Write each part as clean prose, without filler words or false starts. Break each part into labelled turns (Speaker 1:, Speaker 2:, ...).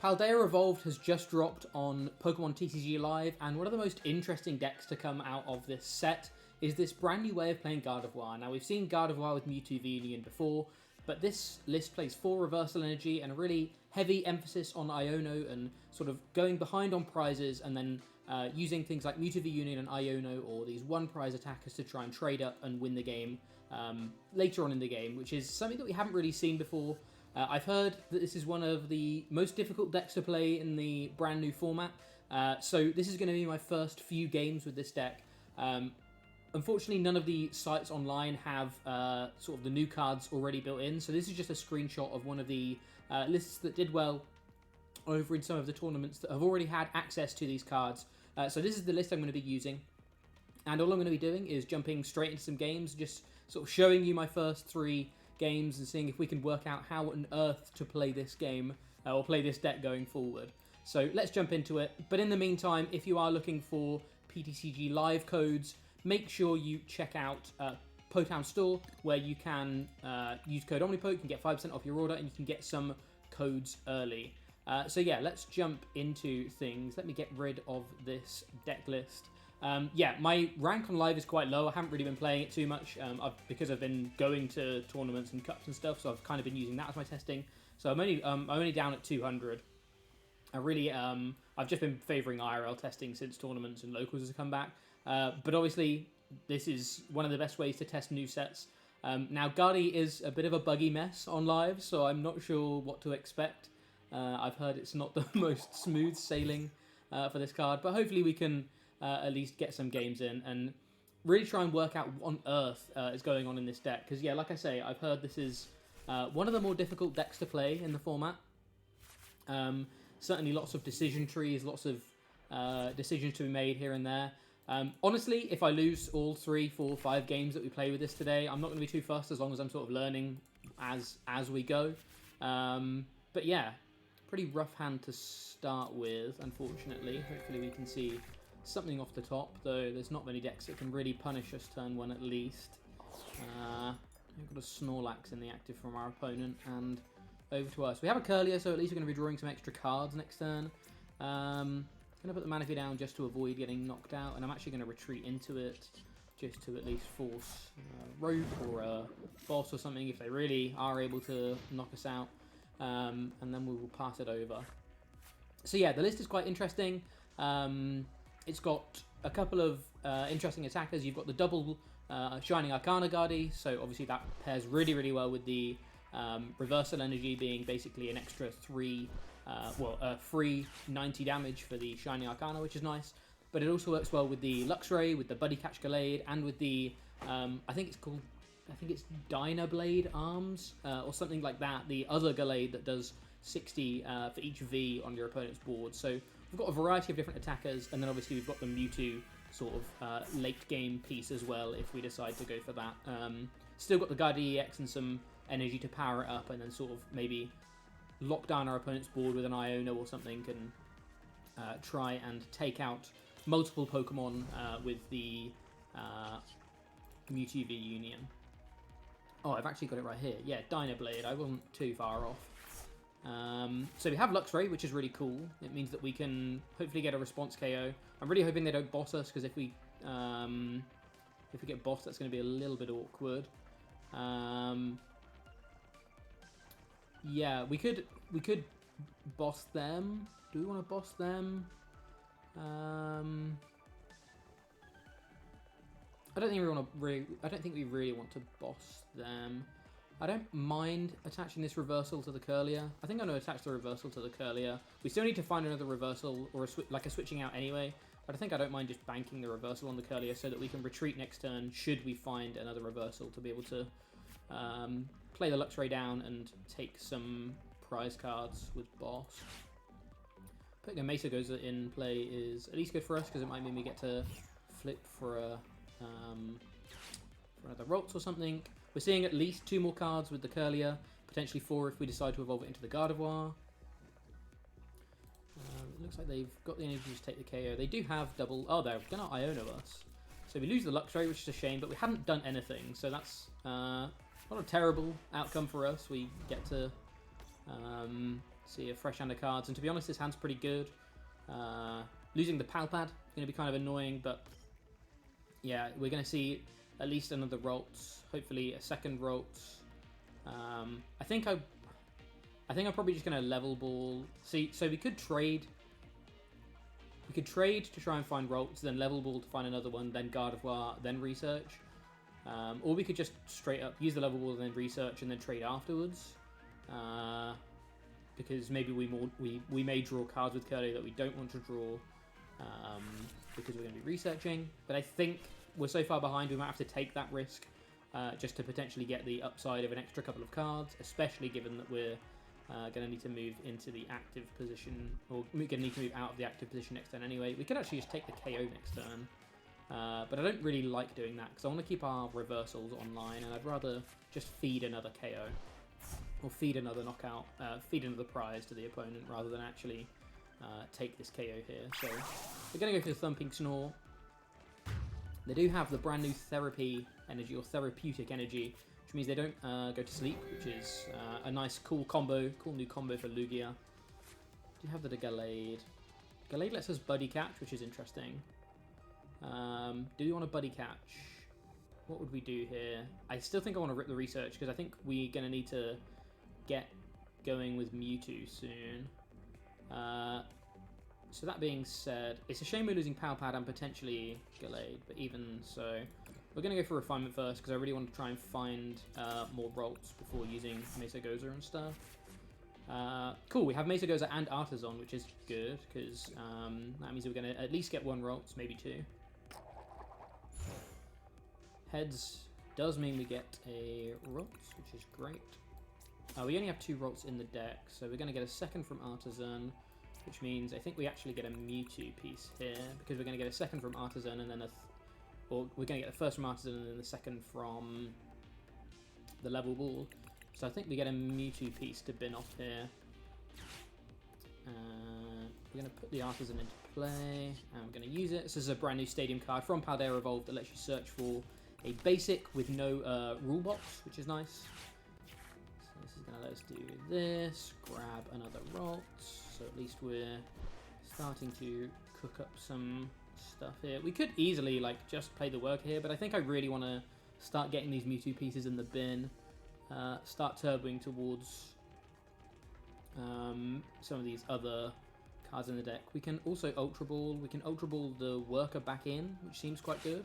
Speaker 1: Paldea Evolved has just dropped on Pokemon TCG Live, and one of the most interesting decks to come out of this set is this brand new way of playing Gardevoir. Now, we've seen Gardevoir with Mewtwo VUNIon before, but this list plays 4 Reversal Energy and a really heavy emphasis on Iono and sort of going behind on prizes and then using things like Mewtwo VUNIon and Iono or these one-prize attackers to try and trade up and win the game later on in the game, which is something that we haven't really seen before. I've heard that this is one of the most difficult decks to play in the brand new format, so this is going to be my first few games with this deck. Unfortunately, none of the sites online have sort of the new cards already built in, so this is just a screenshot of one of the lists that did well over in some of the tournaments that have already had access to these cards. So this is the list I'm going to be using, and all I'm going to be doing is jumping straight into some games, just sort of showing you my first 3 games and seeing if we can work out how on earth to play this game or play this deck going forward. So let's jump into it. But in the meantime, if you are looking for PTCG live codes, make sure you check out Potown Store, where you can use code OmniPoke, you can get 5% off your order, and you can get some codes early. So yeah, let's jump into things. Let me get rid of this deck list. Yeah, my rank on live is quite low. I haven't really been playing it too much because I've been going to tournaments and cups and stuff, so I've kind of been using that as my testing. So I'm only down at 200. I've just been favouring IRL testing since tournaments and locals have come back. But obviously, this is one of the best ways to test new sets. Now, GARDI is a bit of a buggy mess on live, so I'm not sure what to expect. I've heard it's not the most smooth sailing for this card, but hopefully we can at least get some games in and really try and work out what on earth is going on in this deck. Because, yeah, like I say, I've heard this is one of the more difficult decks to play in the format. Certainly lots of decision trees, lots of decisions to be made here and there. Honestly, if I lose all 3, 4, 5 games that we play with this today, I'm not going to be too fussed as long as I'm sort of learning as we go. But yeah, pretty rough hand to start with, unfortunately. Hopefully we can see something off the top, though there's not many decks that can really punish us turn 1 at least. We've got a Snorlax in the active from our opponent, and over to us. We have a Kirlia, so at least we're going to be drawing some extra cards next turn. I'm going to put the Manaphy down just to avoid getting knocked out, and I'm actually going to retreat into it just to at least force a rope or a boss or something if they really are able to knock us out, and then we will pass it over. So yeah, the list is quite interesting. It's got a couple of interesting attackers. You've got the double Shining Arcana GARDI, so obviously that pairs really, really well with the Reversal Energy being basically an extra 3, free 90 damage for the Shining Arcana, which is nice. But it also works well with the Luxray, with the Buddy Catch Gallade, and with the, I think it's Dynablade Arms, or something like that, the other Gallade that does 60 for each V on your opponent's board. So we've got a variety of different attackers, and then obviously we've got the Mewtwo sort of late game piece as well, if we decide to go for that. Still got the GARDI EX and some energy to power it up, and then sort of maybe lock down our opponent's board with an Iono or something, and try and take out multiple Pokemon with the Mewtwo VUNIon. Oh, I've actually got it right here. Yeah, Dynablade. I wasn't too far off. So we have Luxray, which is really cool. It means that we can hopefully get a response KO. I'm really hoping they don't boss us, because if we get bossed, that's going to be a little bit awkward. Yeah, we could boss them. Do we want to boss them? I don't think we really want to boss them. I don't mind attaching this reversal to the Kirlia. I think I'm going to attach the reversal to the Kirlia. We still need to find another reversal or a switching out anyway. But I think I don't mind just banking the reversal on the Kirlia so that we can retreat next turn should we find another reversal to be able to play the Luxray down and take some prize cards with boss. Putting a Mesa Goza in play is at least good for us, because it might mean we get to flip for another Ralts or something. We're seeing at least 2 more cards with the Kirlia, potentially 4 if we decide to evolve it into the Gardevoir. It looks like they've got the energy to take the KO. They do have double... Oh, they're going to Iono us. So we lose the Luxray, which is a shame, but we haven't done anything, so that's not a terrible outcome for us. We get to See a fresh hand of cards, and to be honest, this hand's pretty good. Losing the Pal Pad is going to be kind of annoying, but yeah, we're going to see at least another Ralts, hopefully a second Ralts. I think I'm probably just going to level ball. See, so we could trade. We could trade to try and find Ralts, then level ball to find another one, then Gardevoir, then research. Or we could just straight up use the level ball and then research and then trade afterwards. Because maybe we may draw cards with Kirlia that we don't want to draw because we're going to be researching. But I think we're so far behind we might have to take that risk just to potentially get the upside of an extra couple of cards, especially given that we're going to need to move into the active position, or we're going to need to move out of the active position next turn anyway. We could actually just take the KO next turn, but I don't really like doing that because I want to keep our reversals online, and I'd rather just feed another KO or feed another knockout, feed another prize to the opponent rather than actually take this KO here. So we're going to go for the Thumping Snore. They do have the brand new Therapy Energy or Therapeutic Energy, which means they don't go to sleep, which is a nice, cool combo, cool new combo for Lugia. Do you have the Gallade? Gallade lets us Buddy Catch, which is interesting. Do we want to Buddy Catch? What would we do here? I still think I want to rip the research because I think we're going to need to get going with Mewtwo soon. So that being said, it's a shame we're losing Pal Pad and potentially Gallade, but even so, we're going to go for Refinement first because I really want to try and find more Ralts before using Mesagoza and stuff. Cool, we have Mesagoza and Artazon, which is good because that means we're going to at least get one Ralts, maybe two. Heads does mean we get a Ralts, which is great. We only have two Ralts in the deck, so we're going to get a second from Artazon, which means I think we actually get a Mewtwo piece here because we're going to get a second from Artazon and then or we're going to get the first from Artazon and then the second from the Level Ball. So I think we get a Mewtwo piece to bin off here. We're going to put the Artazon into play and we're going to use it. This is a brand new stadium card from Paldea Evolved that lets you search for a basic with no rule box, which is nice. So this is going to let us do this, grab another Ralts. So at least we're starting to cook up some stuff here. We could easily like just play the worker here, but I think I really want to start getting these Mewtwo pieces in the bin. Start turboing towards some of these other cards in the deck. We can also Ultra Ball. We can Ultra Ball the worker back in, which seems quite good.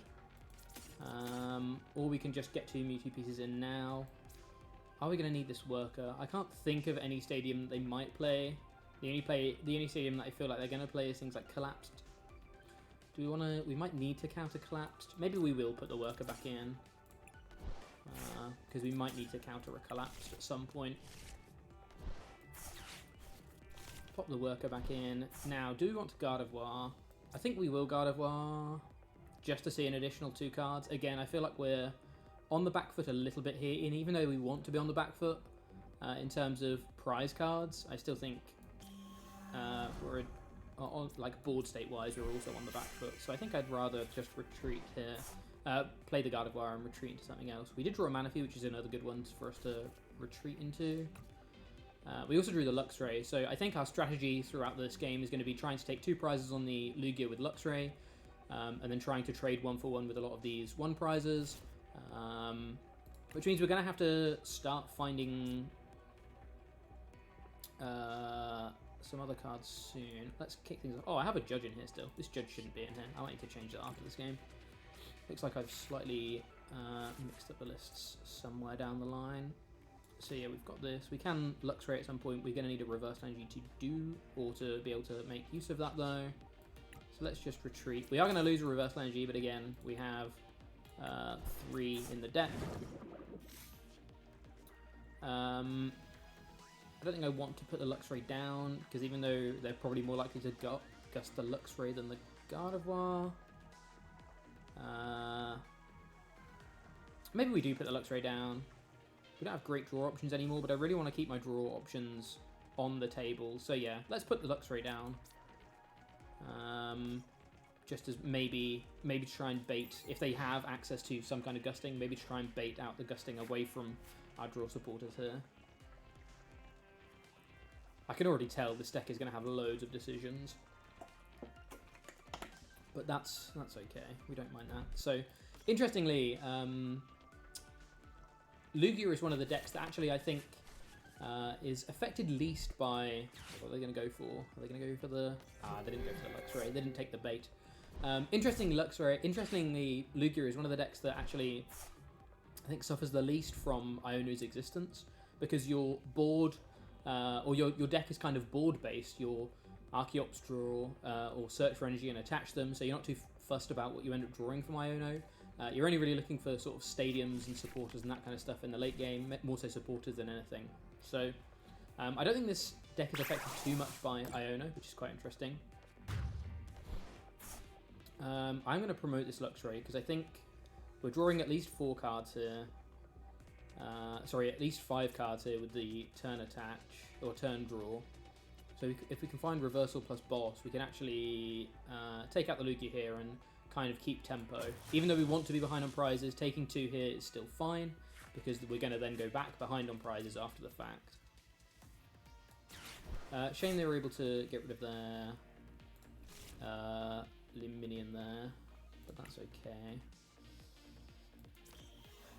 Speaker 1: Or we can just get two Mewtwo pieces in now. Are we going to need this worker? I can't think of any stadium that they might play. The only stadium that I feel like they're going to play is things like Collapsed. Do we want to... We might need to counter Collapsed. Maybe we will put the worker back in. Because we might need to counter a Collapsed at some point. Pop the worker back in. Now, do we want to Gardevoir? I think we will Gardevoir. Just to see an additional two cards. Again, I feel like we're on the back foot a little bit here. And even though we want to be on the back foot in terms of prize cards, I still think... we're on, like board state wise, we're also on the back foot, so I think I'd rather just retreat here, play the Gardevoir and retreat into something else. We did draw a Manaphy, which is another good one for us to retreat into. We also drew the Luxray, so I think our strategy throughout this game is going to be trying to take two prizes on the Lugia with Luxray, and then trying to trade one for one with a lot of these one prizes, which means we're going to have to start finding some other cards soon. Let's kick things off. Oh, I have a Judge in here still. This Judge shouldn't be in here. I might need to change that after this game. Looks like I've slightly mixed up the lists somewhere down the line. So yeah, we've got this. We can Luxray at some point. We're going to need a Reverse Energy to do, or to be able to make use of that though. So let's just retreat. We are going to lose a Reverse Energy, but again, we have 3 in the deck. I don't think I want to put the Luxray down, because even though they're probably more likely to gust the Luxray than the Gardevoir. Maybe we do put the Luxray down. We don't have great draw options anymore, but I really want to keep my draw options on the table. So yeah, let's put the Luxray down. Just as maybe to try and bait, if they have access to some kind of gusting, maybe to try and bait out the gusting away from our draw supporters here. I can already tell this deck is going to have loads of decisions. But that's okay. We don't mind that. So, interestingly, Lugia is one of the decks that actually I think is affected least by... What are they going to go for? Are they going to go for the... they didn't go for the Luxray. They didn't take the bait. Interestingly, Lugia is one of the decks that actually, I think, suffers the least from Iono's existence, because your board, or your deck is kind of board-based. Your Archeops draw, or search for energy and attach them, so you're not too fussed about what you end up drawing from Iono. You're only really looking for sort of stadiums and supporters and that kind of stuff in the late game, more so supporters than anything. So, I don't think this deck is affected too much by Iono, which is quite interesting. I'm going to promote this Luxray because I think we're drawing at least 4 cards here. Sorry, at least 5 cards here with the turn attach, or turn draw. So if we can find Reversal plus Boss, we can actually take out the Lugia here and kind of keep tempo. Even though we want to be behind on prizes, taking 2 here is still fine, because we're going to then go back behind on prizes after the fact. Shame they were able to get rid of their minion there, but that's okay.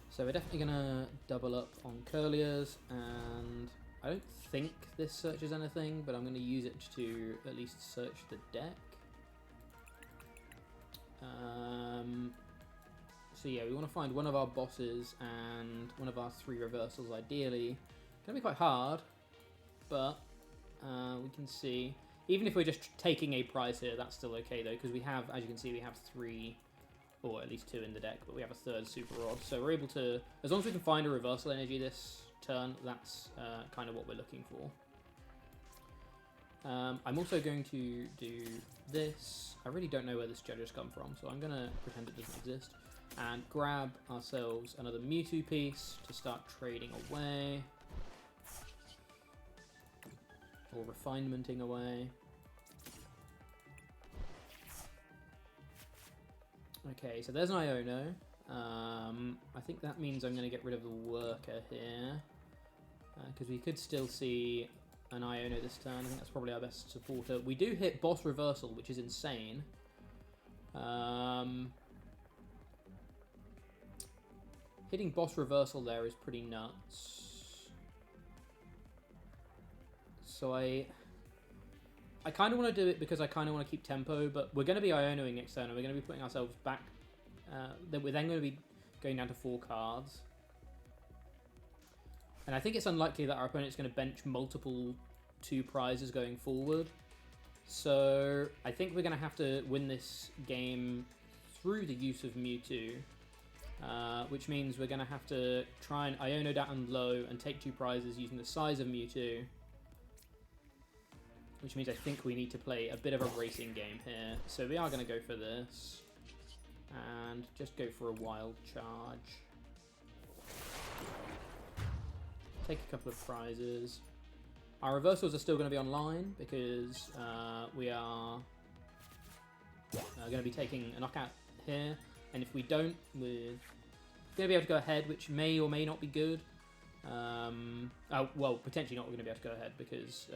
Speaker 1: So we're definitely going to double up on Kirlias, and I don't think this searches anything, but I'm going to use it to at least search the deck. So yeah, we want to find one of our bosses and one of our 3 reversals ideally. It's going to be quite hard, but we can see. Even if we're just taking a prize here, that's still okay though, because we have, as you can see, we have 3, or at least 2 in the deck, but we have a 3rd super rod. So we're able to, as long as we can find a reversal energy this turn, that's kind of what we're looking for. I'm also going to do this. I really don't know where this judge has come from, so I'm going to pretend it doesn't exist. And grab ourselves another Mewtwo piece to start trading away. Or refinementing away. Okay, so there's an Iono. I think that means I'm going to get rid of the worker here. Because we could still see an Iono this turn. I think that's probably our best supporter. We do hit boss reversal, which is insane. Hitting boss reversal there is pretty nuts. So I kind of want to do it because I kind of want to keep tempo, but we're going to be Ionoing next turn, and we're going to be putting ourselves back. We're then going to be going down to 4 cards. And I think it's unlikely that our opponent's going to bench multiple 2 prizes going forward. So I think we're going to have to win this game through the use of Mewtwo. Which means we're going to have to try and Iono down low and take 2 prizes using the size of Mewtwo. Which means I think we need to play a bit of a racing game here. So we are going to go for this. And just go for a wild charge. Take a couple of prizes. Our reversals are still going to be online because we are going to be taking a knockout here. And if we don't, we're going to be able to go ahead, which may or may not be good. Well, potentially not. We're going to be able to go ahead because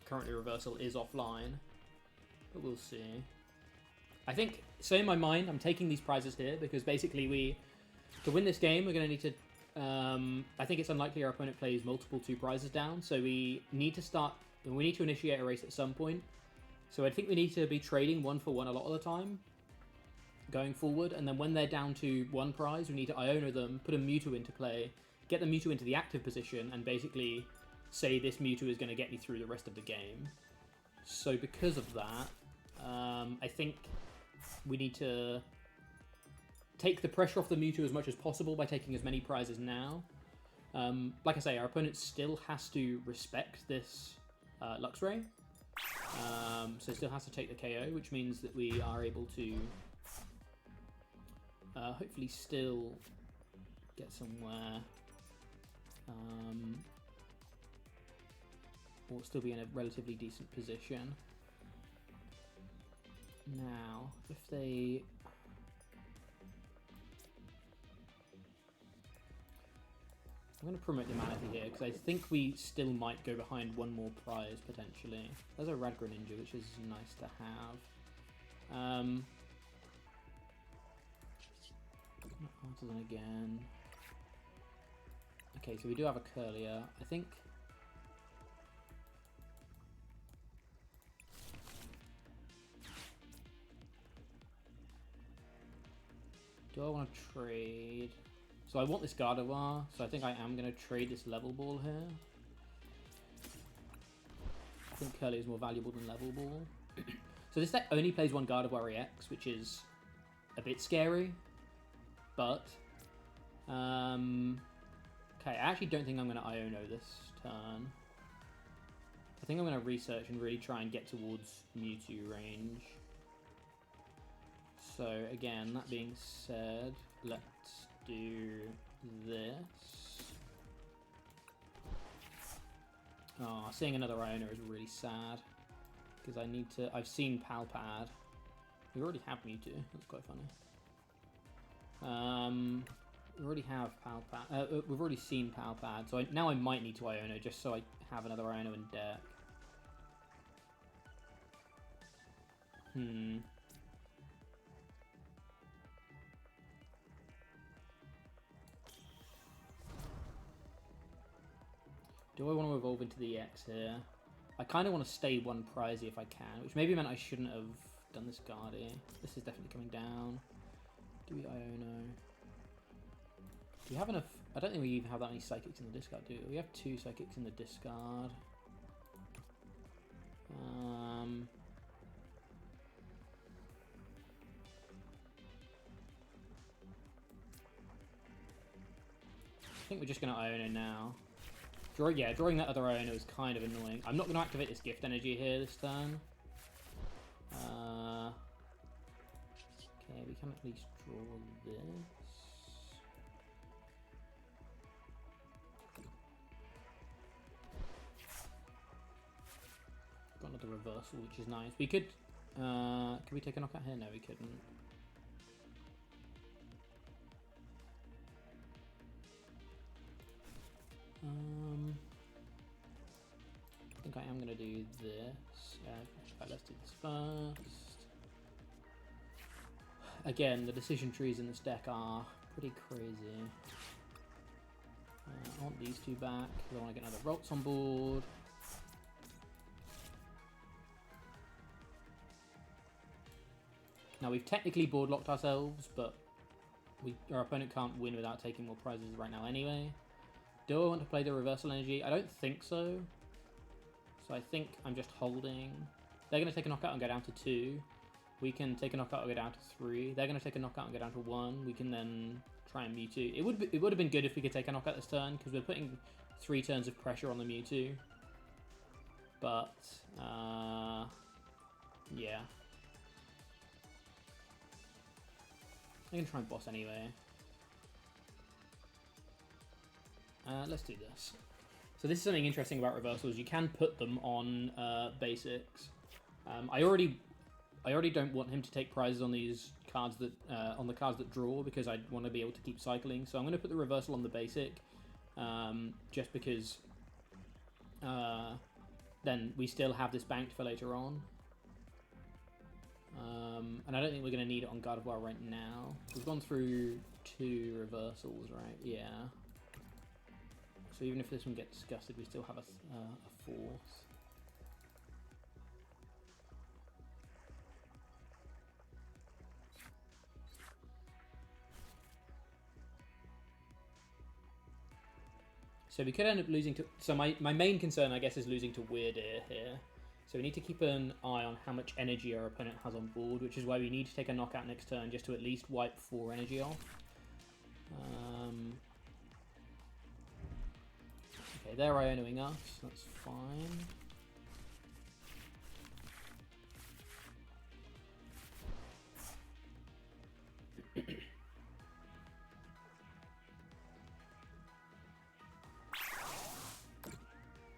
Speaker 1: currently reversal is offline. But we'll see. I think, so in my mind, I'm taking these prizes here because basically to win this game, we're going to need to... I think it's unlikely our opponent plays multiple 2 prizes down, so we need to initiate a race at some point. So I think we need to be trading 1 for 1 a lot of the time going forward, and then when they're down to 1 prize, we need to Iono them, put a Mewtwo into play, get the Mewtwo into the active position, and basically say this Mewtwo is going to get me through the rest of the game. So because of that, I think we need to take the pressure off the Mewtwo as much as possible by taking as many prizes now. Like I say, our opponent still has to respect this Luxray. So still has to take the KO, which means that we are able to hopefully still get somewhere. Or still be in a relatively decent position. Now, if they... I'm going to promote the Manaphy here, because I think we still might go behind one more prize, potentially. There's a Red Greninja, which is nice to have. Artazon again. Okay, so we do have a Kirlia. I think... Do I want to trade? So I want this Gardevoir, so I think I am going to trade this Level Ball here. I think Kirlia is more valuable than Level Ball. So this deck only plays one Gardevoir EX, which is a bit scary. But, okay, I actually don't think I'm going to Iono this turn. I think I'm going to research and really try and get towards Mewtwo range. So, again, that being said, let's do this. Oh, seeing another Iono is really sad. Because I need to... I've seen Pal Pad. We already have Mewtwo. That's quite funny. We already have Pal Pad. We've already seen Pal Pad, so now I might need to Iono just so I have another Iono in deck. Do I want to evolve into the EX here? I kind of want to stay one prizey if I can, which maybe meant I shouldn't have done this GARDI. This is definitely coming down. Do we Iono? Do we have enough? I don't think we even have that many Psychics in the discard, do we? We have 2 Psychics in the discard. I think we're just going to Iono now. Drawing that other Iono is kind of annoying. I'm not going to activate this Gift Energy here this turn. Okay, we can at least draw this. Got another reversal, which is nice. We could we take a knockout here? No, we couldn't. I think I am going to do this. Right, let's do this first. Again, the decision trees in this deck are pretty crazy. I want these 2 back. I want to get another Ralts on board. Now, we've technically board locked ourselves, but our opponent can't win without taking more prizes right now anyway. Do I want to play the Reversal Energy? I don't think so. So I think I'm just holding. They're going to take a knockout and go down to 2. We can take a knockout and go down to 3. They're going to take a knockout and go down to 1. We can then try and Mewtwo. It would have been good if we could take a knockout this turn, because we're putting 3 turns of pressure on the Mewtwo. But, yeah. I'm going to try and boss anyway. Let's do this. So this is something interesting about reversals. You can put them on basics. I already don't want him to take prizes on these cards that on the cards that draw, because I want to be able to keep cycling. So I'm going to put the reversal on the basic, just because then we still have this banked for later on. And I don't think we're going to need it on Gardevoir right now. We've gone through 2 reversals, right? Yeah. So even if this one gets disgusted, we still have a 4th. So we could end up losing to... So my main concern, I guess, is losing to Weird Ear here. So we need to keep an eye on how much energy our opponent has on board, which is why we need to take a knockout next turn just to at least wipe 4 energy off. Okay, they're Ionoing us, that's fine.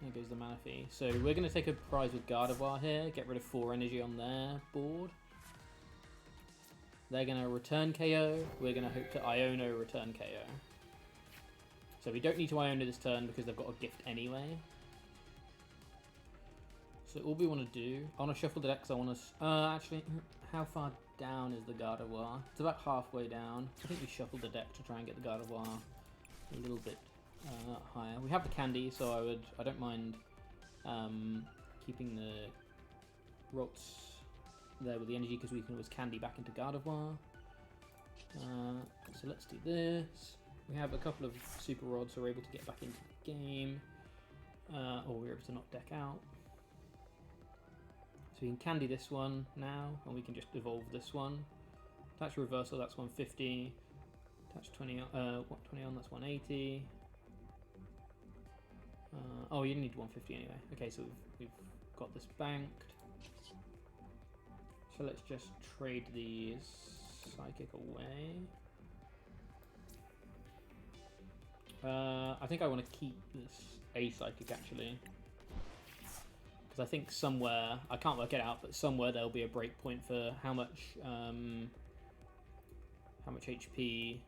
Speaker 1: There goes the Manaphy. So we're going to take a prize with Gardevoir here, get rid of 4 energy on their board. They're going to return KO, we're going to hope to Iono return KO. So we don't need to Iono this turn because they've got a gift anyway. So all we want to do... I want to shuffle the deck because I want to... actually, how far down is the Gardevoir? It's about halfway down. I think we shuffled the deck to try and get the Gardevoir a little bit higher. We have the candy, so I don't mind keeping the Ralts there with the energy because we can always candy back into Gardevoir. So let's do this. We have a couple of Super Rods, so we're able to get back into the game. Or we're able to knock deck out. So we can candy this one now, and we can just evolve this one. Attach reversal, that's 150. Attach 20 on, 20 on, that's 180. Oh, you need 150 anyway. Okay, so we've got this banked. So let's just trade these Psychic away. I think I want to keep this A Psychic actually. Because I think somewhere, I can't work it out, but somewhere there'll be a break point for how much HP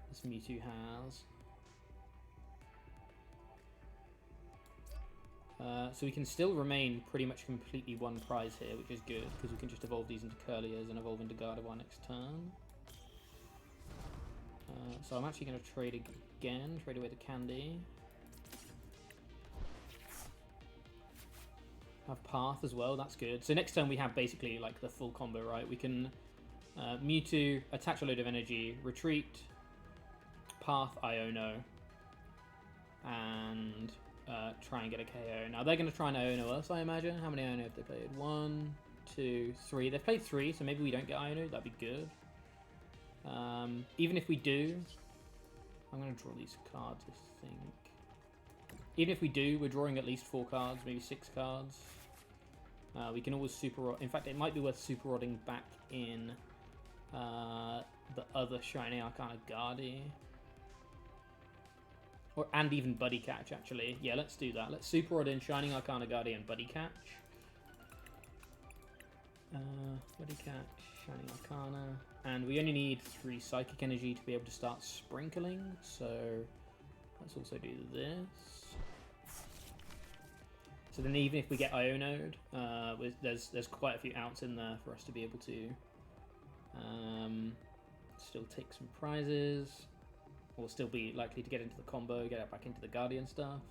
Speaker 1: this Mewtwo has. So we can still remain pretty much completely one prize here, which is good, because we can just evolve these into Kirlias and evolve into Gardevoir next turn. So I'm actually going to trade again, trade away the candy. Have Path as well, that's good. So next turn we have basically like the full combo, right? We can Mewtwo, attach a load of energy, retreat, Path, Iono, and try and get a KO. Now they're going to try and Iono us, I imagine. How many Iono have they played? 1, 2, 3. They've played 3, so maybe we don't get Iono. That'd be good. Even if we do, I'm going to draw these cards, I think. Even if we do, we're drawing at least 4 cards, maybe 6 cards. We can always Super Rod. In fact, it might be worth Super Rodding back in the other Shiny Arcana GARDI. And even Buddy Catch, actually. Yeah, let's do that. Let's Super Rod in Shining Arcana GARDI and Buddy Catch. Buddy Catch, Shining Arcana. And we only need 3 Psychic Energy to be able to start sprinkling. So let's also do this. So then even if we get Iono'd, there's quite a few outs in there for us to be able to still take some prizes. Or still be likely to get into the combo, get back into the Guardian stuff.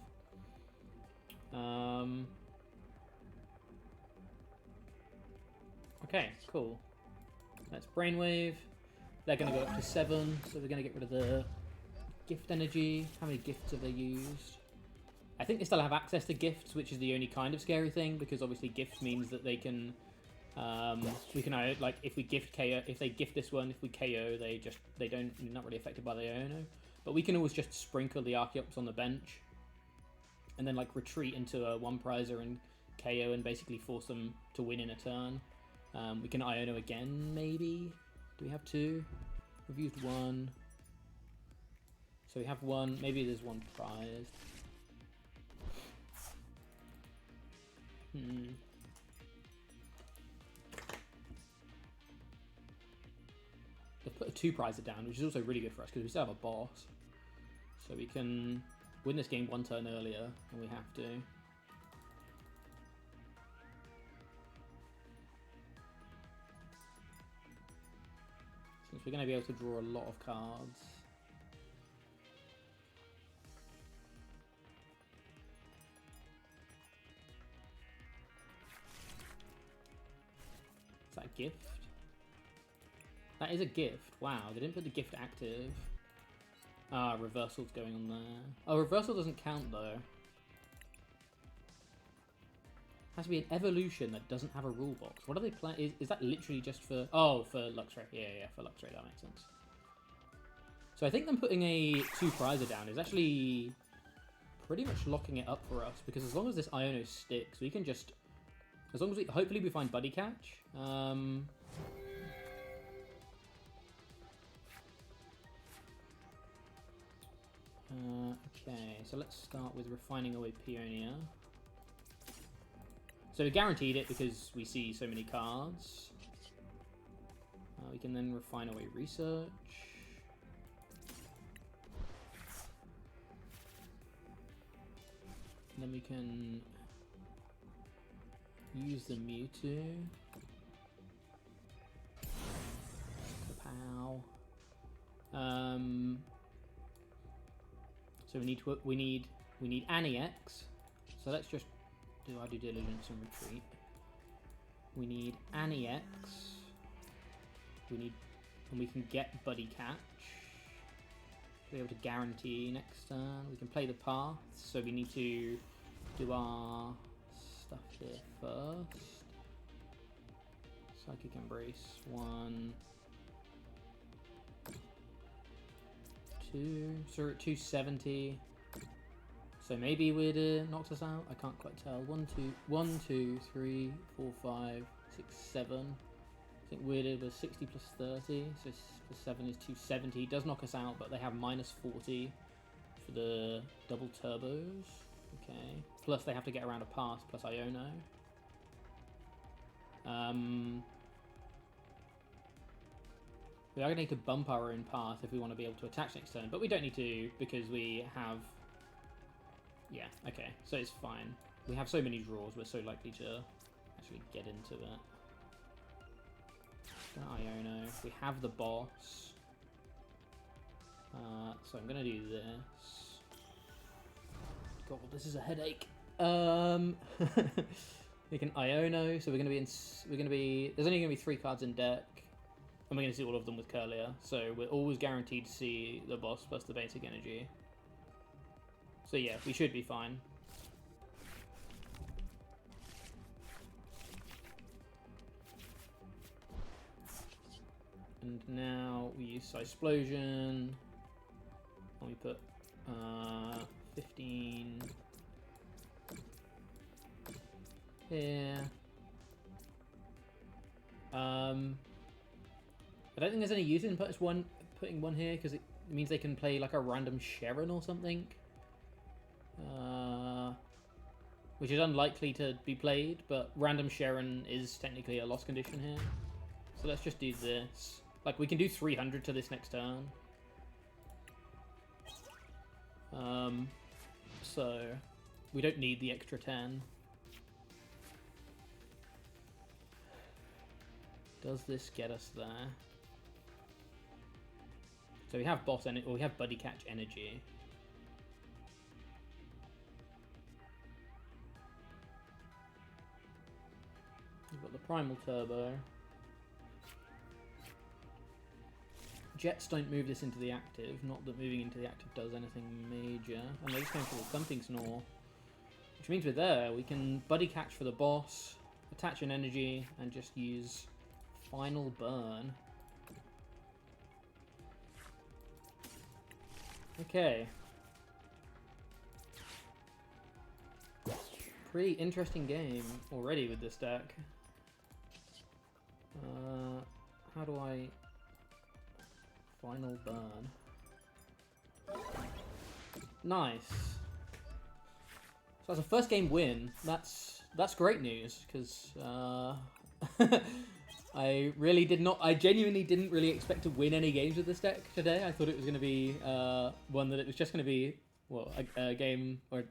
Speaker 1: Okay, cool. Let's Brainwave. They're going to go up to 7, so we're going to get rid of the gift energy. How many gifts have they used? I think they still have access to gifts, which is the only kind of scary thing, because obviously gifts means that they can... we can, like, if we gift KO, if they gift this one, if we KO, they're not really affected by the Iono. But we can always just sprinkle the Archeops on the bench, and then like retreat into a 1-prizer and KO and basically force them to win in a turn. We can Iono again, maybe. Do we have 2? We've used 1. So we have 1. Maybe there's 1 prize. They've put a 2-prizer down, which is also really good for us because we still have a boss. So we can win this game 1 turn earlier, and we have to. Since we're going to be able to draw a lot of cards. Is that a gift? That is a gift. Wow, they didn't put the gift active. Ah, reversal's going on there. Oh, reversal doesn't count though. Has to be an evolution that doesn't have a rule box. What are they playing? Is that literally just for... Oh, for Luxray. Yeah, for Luxray, that makes sense. So I think them putting a 2-prizer down is actually pretty much locking it up for us, because as long as this Iono sticks, we can just... As long as we... Hopefully we find Buddy Catch. Okay, so let's start with refining away Peonia. So we guaranteed it because we see so many cards. We can then refine away Research. then we can use the Mewtwo. PAL. So we need Annie-X. So let's just do our due diligence and retreat. We need Annie-X. And we can get Buddy Catch. Be able to guarantee next turn. We can play the path, so we need to do our stuff here first. Psychic Embrace, 1, 2. So we're at 270. So maybe we'd knocked us out. I can't quite tell. 1, 2, 3, 4, 5, 6, 7. I think weirded was 60 plus 30, so plus 7 is 270. Does knock us out, but they have minus 40 for the double turbos. Okay. Plus they have to get around a pass plus Iono. We are going to need to bump our own path if we want to be able to attach next turn, but we don't need to because we have... Yeah, okay, so it's fine. We have so many draws, we're so likely to actually get into it. Iono. We have the boss. So I'm gonna do this. God, this is a headache. We can Iono, so we're gonna be there's only gonna be 3 cards in deck. And we're gonna see all of them with Kirlia. So we're always guaranteed to see the boss plus the basic energy. So yeah, we should be fine. And now we use Cysplosion. And we put 15 here. I don't think there's any use in putting one here because it means they can play like a random Sharon or something. Which is unlikely to be played, but random Sharon is technically a loss condition here. So let's just do this. Like, we can do 300 to this next turn. So we don't need the extra 10. Does this get us there? So we have boss energy, or we have Buddy Catch energy. We've got the Primal Turbo. Jets don't move this into the active, not that moving into the active does anything major. And they're just going for the Thumping Snore. Which means we're there, we can Buddy Catch for the boss, attach an energy, and just use Final Burn. Okay. Pretty interesting game already with this deck. How do I... Final Burn. Nice. So that's a first game win. That's great news, because I genuinely didn't really expect to win any games with this deck today. I thought it was going to be one that it was just going to be, well, a game or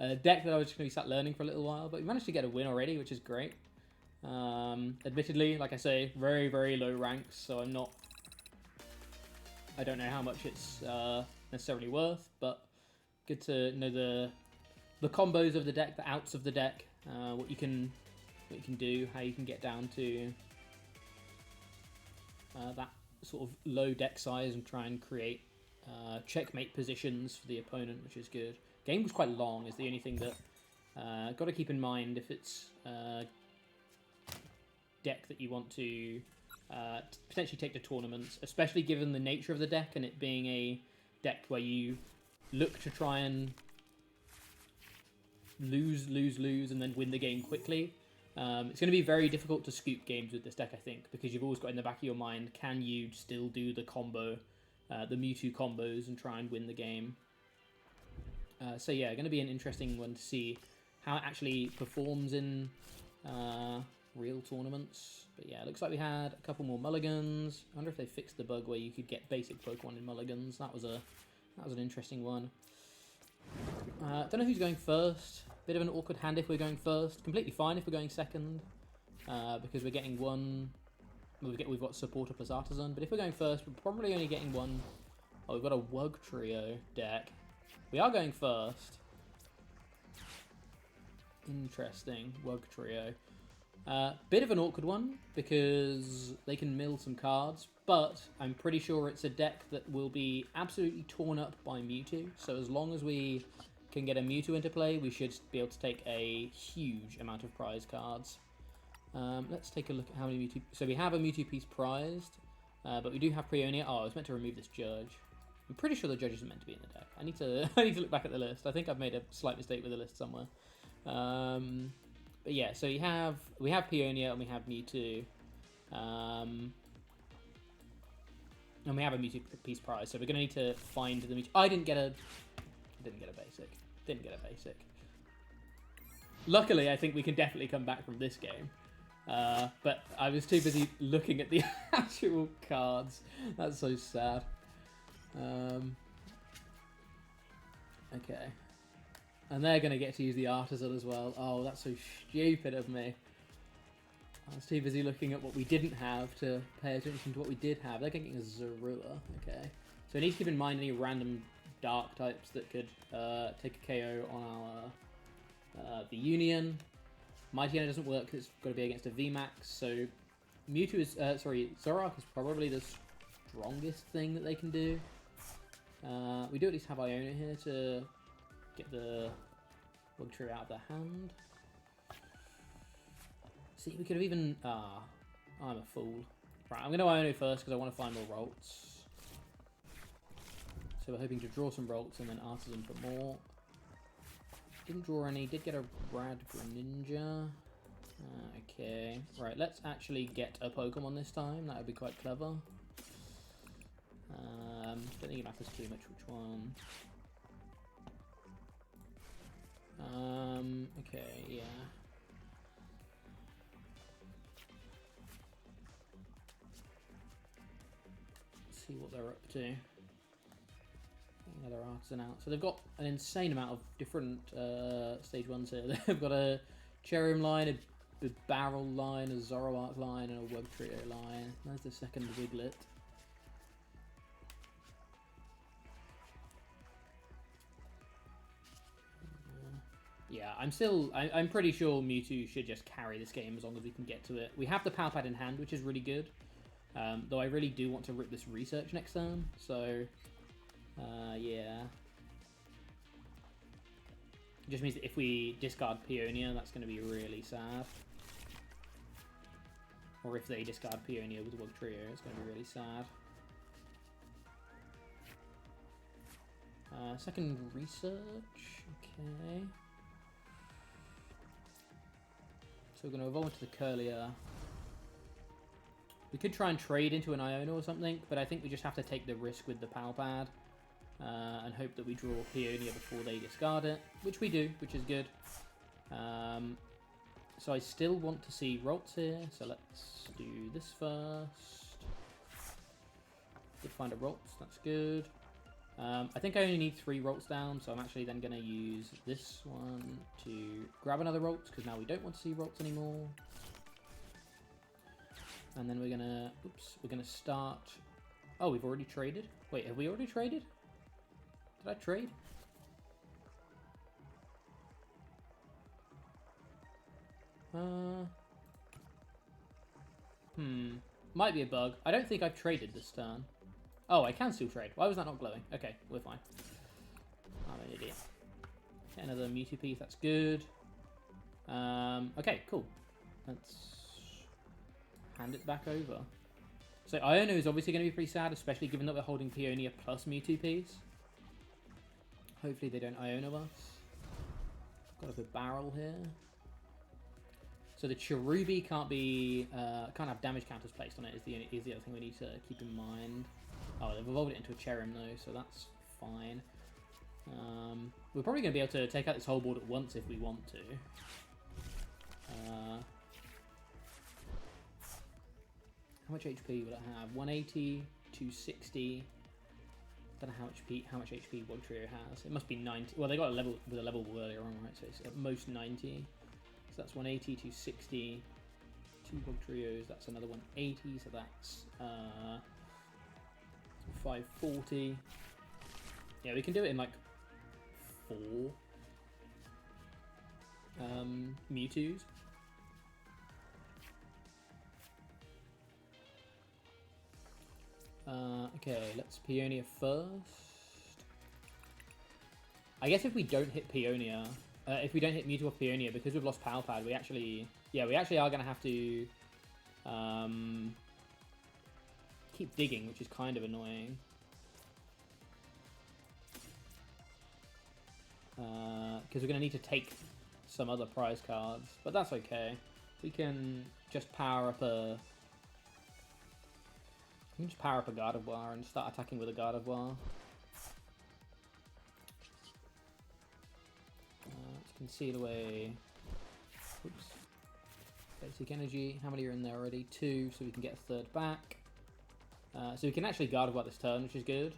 Speaker 1: a deck that I was just going to be sat learning for a little while. But we managed to get a win already, which is great. Admittedly, like I say, very, very low ranks, so I don't know how much it's necessarily worth, but good to know the combos of the deck, the outs of the deck, what you can do, how you can get down to that sort of low deck size and try and create checkmate positions for the opponent, which is good. Game was quite long, is the only thing that got to keep in mind if it's deck that you want to potentially take to tournaments, especially given the nature of the deck and it being a deck where you look to try and lose, and then win the game quickly. It's going to be very difficult to scoop games with this deck, I think, because you've always got in the back of your mind, can you still do the combo, the Mewtwo combos and try and win the game? So yeah, going to be an interesting one to see how it actually performs in real tournaments. But yeah, it looks like we had a couple more mulligans. I wonder if they fixed the bug where you could get basic Pokemon in mulligans. That was an interesting one. Don't know who's going first. Bit of an awkward hand if we're going first. Completely fine if we're going second, because we're getting one. We've got supporter plus Artazon, but if we're going first, we're probably only getting one. Oh, we've got a Wug Trio deck. We are going first. Interesting, Wug Trio. Bit of an awkward one, because they can mill some cards, but I'm pretty sure it's a deck that will be absolutely torn up by Mewtwo, so as long as we can get a Mewtwo into play, we should be able to take a huge amount of prize cards. Let's take a look at how many Mewtwo... So we have a Mewtwo piece prized, but we do have Peonia. Oh, I was meant to remove this Judge. I'm pretty sure the Judge isn't meant to be in the deck. I need to look back at the list. I think I've made a slight mistake with the list somewhere. But yeah, so we have Peonia and we have Mewtwo. And we have a Mewtwo piece prize, so we're gonna need to find the Mewtwo. I didn't get a basic. Didn't get a basic. Luckily, I think we can definitely come back from this game. But I was too busy looking at the actual cards. That's so sad. Okay. And they're going to get to use the Artazon as well. Oh, that's so stupid of me. I was too busy looking at what we didn't have to pay attention to what we did have. They're getting a Zorua. Okay. So we need to keep in mind any random dark types that could take a KO on our VUNION. Mightyena doesn't work because it's got to be against a VMAX. So Mewtwo is... Zoroark is probably the strongest thing that they can do. We do at least have Iona here to get the Wug Trio out of their hand. See, we could have even... I'm a fool. Right, I'm going to Iona first because I want to find more Ralts. So we're hoping to draw some Ralts and then Artazon for more. Didn't draw any, did get a Rad Greninja. Okay, right, let's actually get a Pokemon this time. That would be quite clever. Don't think it matters too much which one. Okay, yeah. Let's see what they're up to. Another Artazon out. So they've got an insane amount of different stage 1s here. They've got a Cherrim line, a Barrel line, a Zoroark line, and a Wug Trio line. There's the second Wiglet. Yeah, I'm pretty sure Mewtwo should just carry this game as long as we can get to it. We have the Pal Pad in hand, which is really good. Though I really do want to rip this research next turn, so... yeah. It just means that if we discard Peonia, that's going to be really sad. Or if they discard Peonia with Wug Trio, it's going to be really sad. Second research, okay. So we're going to evolve into the Kirlia. We could try and trade into an Iona or something, but I think we just have to take the risk with the Pal Pad. And hope that we draw Peonia before they discard it, which we do, which is good. So I still want to see Ralts here, so let's do this first. Did find a Ralts, that's good. I think I only need 3 Ralts down, so I'm actually then going to use this one to grab another Ralts, because now we don't want to see Ralts anymore. And then we're going to start... Oh, we've already traded? Wait, have we already traded? Did I trade? Might be a bug. I don't think I've traded this turn. Oh, I can still trade. Why was that not glowing? Okay, we're fine. I'm an idiot. Get another Mewtwo piece, that's good. Okay, cool. Let's hand it back over. So Iona is obviously going to be pretty sad, especially given that we're holding Peonia plus Mewtwo piece. Hopefully they don't Iona us. Got a good barrel here. So the Cherubi can't have damage counters placed on it is the other thing we need to keep in mind. Oh, they've evolved it into a Cherrim though, so that's fine. We're probably going to be able to take out this whole board at once if we want to. How much HP will it have? 180, 260. Don't know how much HP Luxray has. It must be 90. Well, they got a level with a level earlier on, right? So it's at most 90. So that's 180, 260. 2 Luxrayos. That's another 180. So that's 540. Yeah, we can do it in like 4 Mewtwo's. Okay, let's Peonia first. I guess if we don't hit Peonia, if we don't hit Mewtwo or Peonia, because we've lost Pal Pad, we actually are going to have to keep digging, which is kind of annoying. Because we're going to need to take some other prize cards, but that's okay. We can just power up a... We can just power up a Gardevoir and start attacking with a Gardevoir. Let's conceal away. Oops. Basic energy. How many are in there already? 2, so we can get a third back. So we can actually Gardevoir this turn, which is good.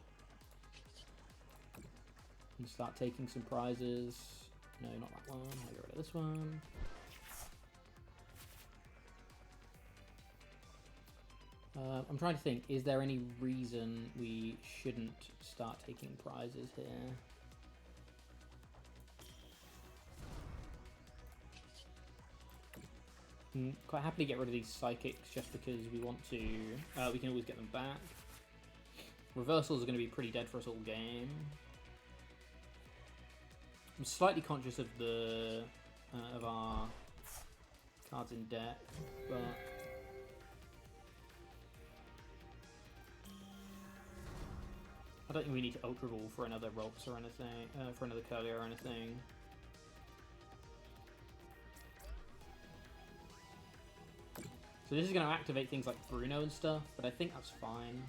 Speaker 1: And start taking some prizes. No, not that one. I'll get rid of this one. I'm trying to think, is there any reason we shouldn't start taking prizes here? Quite happily get rid of these psychics just because we want to. We can always get them back. Reversals are going to be pretty dead for us all game. I'm slightly conscious of the of our cards in deck, but I don't think we need to Ultra Ball for another Ralts or anything, for another Kirlia or anything. So this is going to activate things like Bruno and stuff, but I think that's fine.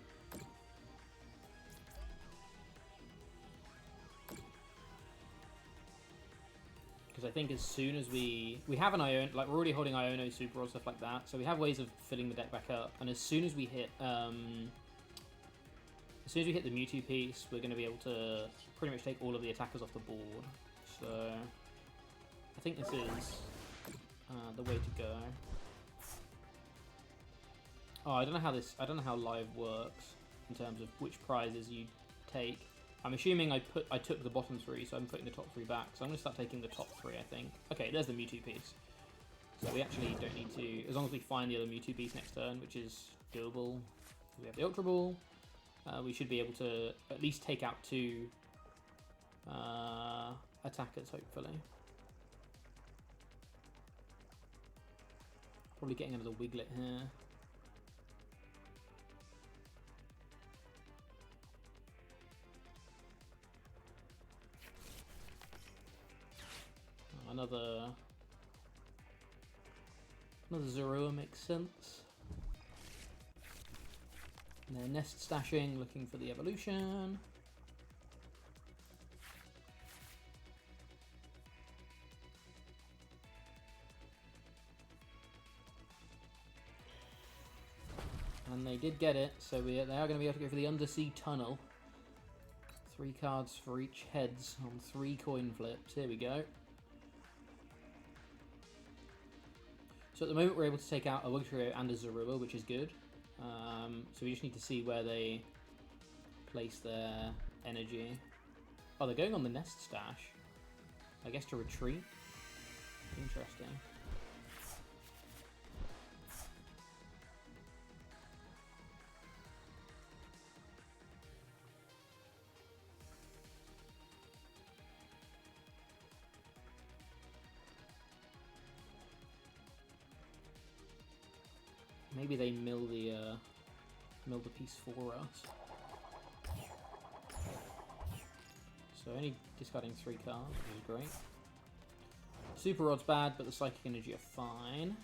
Speaker 1: Because I think as soon as we have an Iono, like we're already holding Iono, Super or stuff like that, so we have ways of filling the deck back up. And as soon as we hit the Mewtwo piece, we're going to be able to pretty much take all of the attackers off the board. So I think this is the way to go. Oh, I don't know how live works in terms of which prizes you take. I'm assuming I took the bottom 3, so I'm putting the top 3 back. So I'm going to start taking the top 3, I think. Okay, there's the Mewtwo piece. So we actually don't need to, as long as we find the other Mewtwo piece next turn, which is doable. We have the Ultra Ball. We should be able to at least take out 2 attackers, hopefully. Probably getting another Wiglet here. Another Zorua makes sense. And then nest stashing, looking for the evolution. And they did get it, so they are going to be able to go for the Undersea Tunnel. 3 cards for each heads on 3 coin flips. Here we go. So at the moment we're able to take out a Luxray and a Zorua, which is good. So we just need to see where they place their energy. Oh, they're going on the nest stash. I guess to retreat. Interesting. Maybe they mill the piece for us. So only discarding 3 cards, which is great. Super Rod's bad, but the Psychic Energy are fine.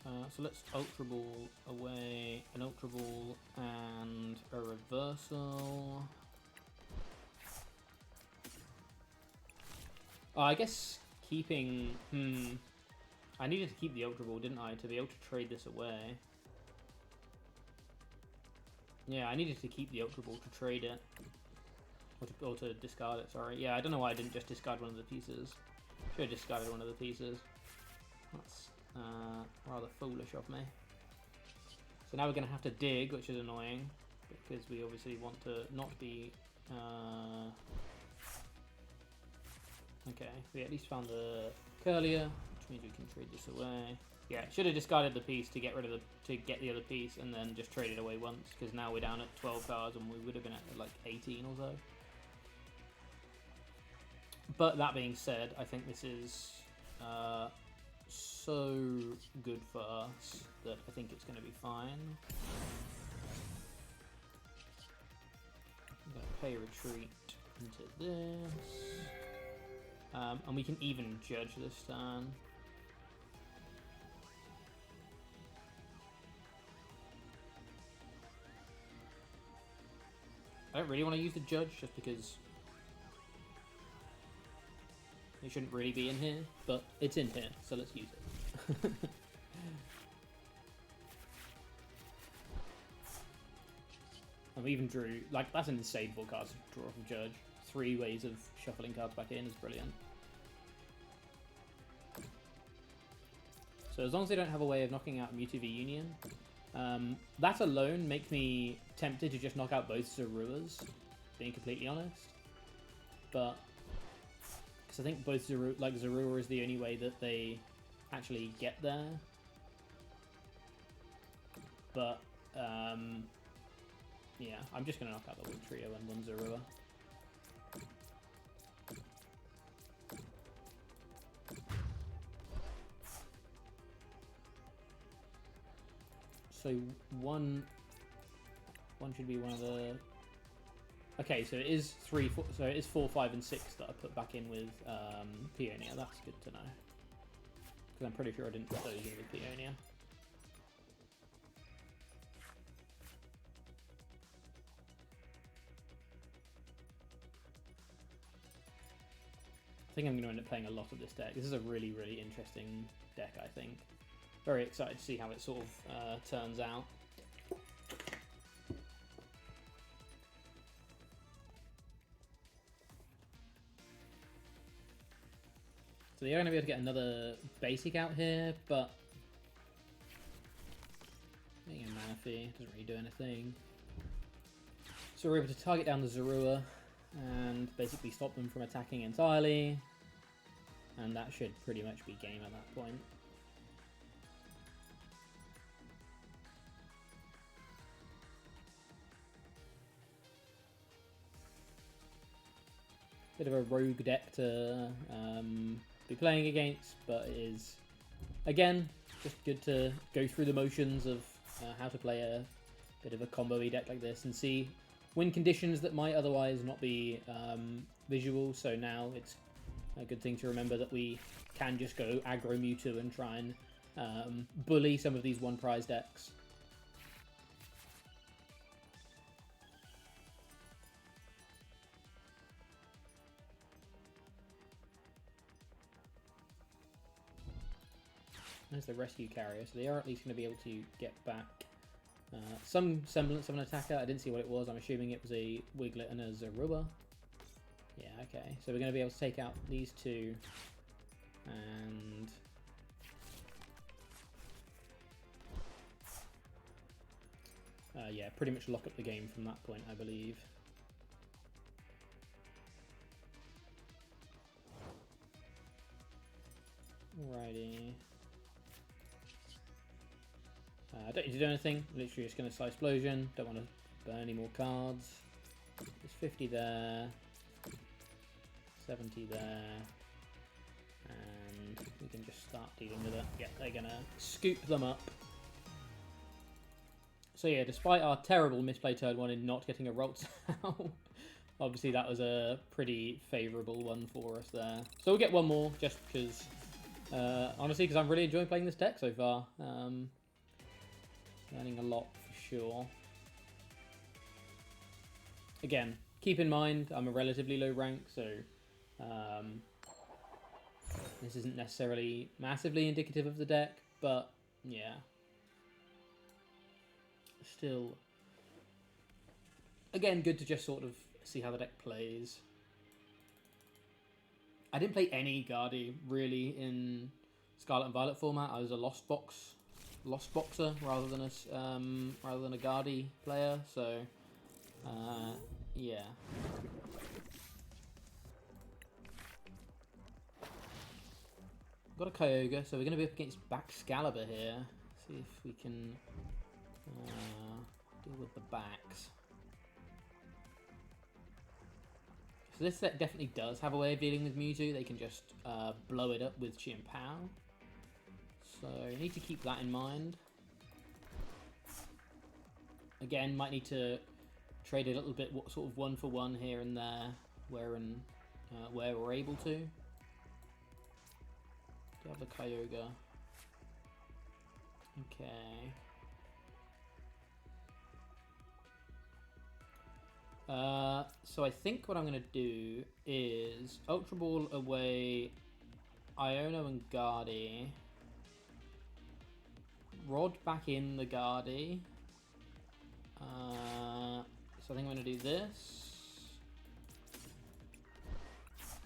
Speaker 1: So let's Ultra Ball away, an Ultra Ball and a Reversal. Oh, I guess keeping... I needed to keep the Ultra Ball, didn't I, to be able to trade this away. Yeah, I needed to keep the Ultra Ball to trade it. Or to discard it, sorry. Yeah, I don't know why I didn't just discard one of the pieces. Should have discarded one of the pieces. That's rather foolish of me. So now we're going to have to dig, which is annoying. Because we obviously want to not be... Okay, we at least found the Kirlia, which means we can trade this away. Yeah, should have discarded the piece to get rid of to get the other piece, and then just trade it away once. Because now we're down at 12 cards, and we would have been at like 18 or so. But that being said, I think this is so good for us that I think it's going to be fine. I'm going to pay retreat into this. And we can even judge this turn. I don't really want to use the judge just because it shouldn't really be in here, but it's in here, so let's use it. And we even drew, like, that's an insane 4 cards to draw from Judge. 3 ways of shuffling cards back in is brilliant. So as long as they don't have a way of knocking out Mewtwo VUNIon, that alone makes me tempted to just knock out both Zoruas, being completely honest. But because I think both Zorua is the only way that they actually get there. But yeah, I'm just gonna knock out the one trio and one Zorua. So one should be one of the. Okay, so it is 3, 4. So it is 4, 5, and 6 that I put back in with Peonia. That's good to know, because I'm pretty sure I didn't put those in with Peonia. I think I'm going to end up playing a lot of this deck. This is a really, really interesting deck, I think. Very excited to see how it sort of turns out. So you're going to be able to get another basic out here, but getting a Manaphy doesn't really do anything. So we're able to target down the Zorua and basically stop them from attacking entirely. And that should pretty much be game at that point. Bit of a rogue deck to be playing against, but it is, again, just good to go through the motions of how to play a bit of a combo-y deck like this and see win conditions that might otherwise not be visual. So now it's a good thing to remember that we can just go aggro Mewtwo and try and bully some of these one prize decks. There's the Rescue Carrier, so they are at least going to be able to get back some semblance of an attacker. I didn't see what it was. I'm assuming it was a Wiglet and a Zorua. Yeah, okay. So we're going to be able to take out these two and yeah, pretty much lock up the game from that point, I believe. Alrighty. I don't need to do anything. Literally just going to Slice Explosion. Don't want to burn any more cards. There's 50 there. 70 there. And we can just start dealing with it. Yeah, they're going to scoop them up. So yeah, despite our terrible misplay turn 1 in not getting a Ralts out, obviously that was a pretty favourable one for us there. So we'll get one more just because, honestly, because I'm really enjoying playing this deck so far. Learning a lot for sure. Again, keep in mind I'm a relatively low rank, so this isn't necessarily massively indicative of the deck, but yeah. Still Again, good to just sort of see how the deck plays. I didn't play any GARDI really in Scarlet and Violet format. I was a Lost Boxer rather than a GARDI player. So yeah. Got a Kyogre, so we're going to be up against Baxcalibur here. See if we can deal with the backs. So this set definitely does have a way of dealing with Mewtwo. They can just blow it up with Chi and PAL. So you need to keep that in mind. Again, might need to trade a little bit, sort of 1-for-1 here and there, where we're able to. Do have the Kyogre. Okay. So I think what I'm going to do is Ultra Ball away Iono and GARDI. Rod back in the GARDI. So I think I'm going to do this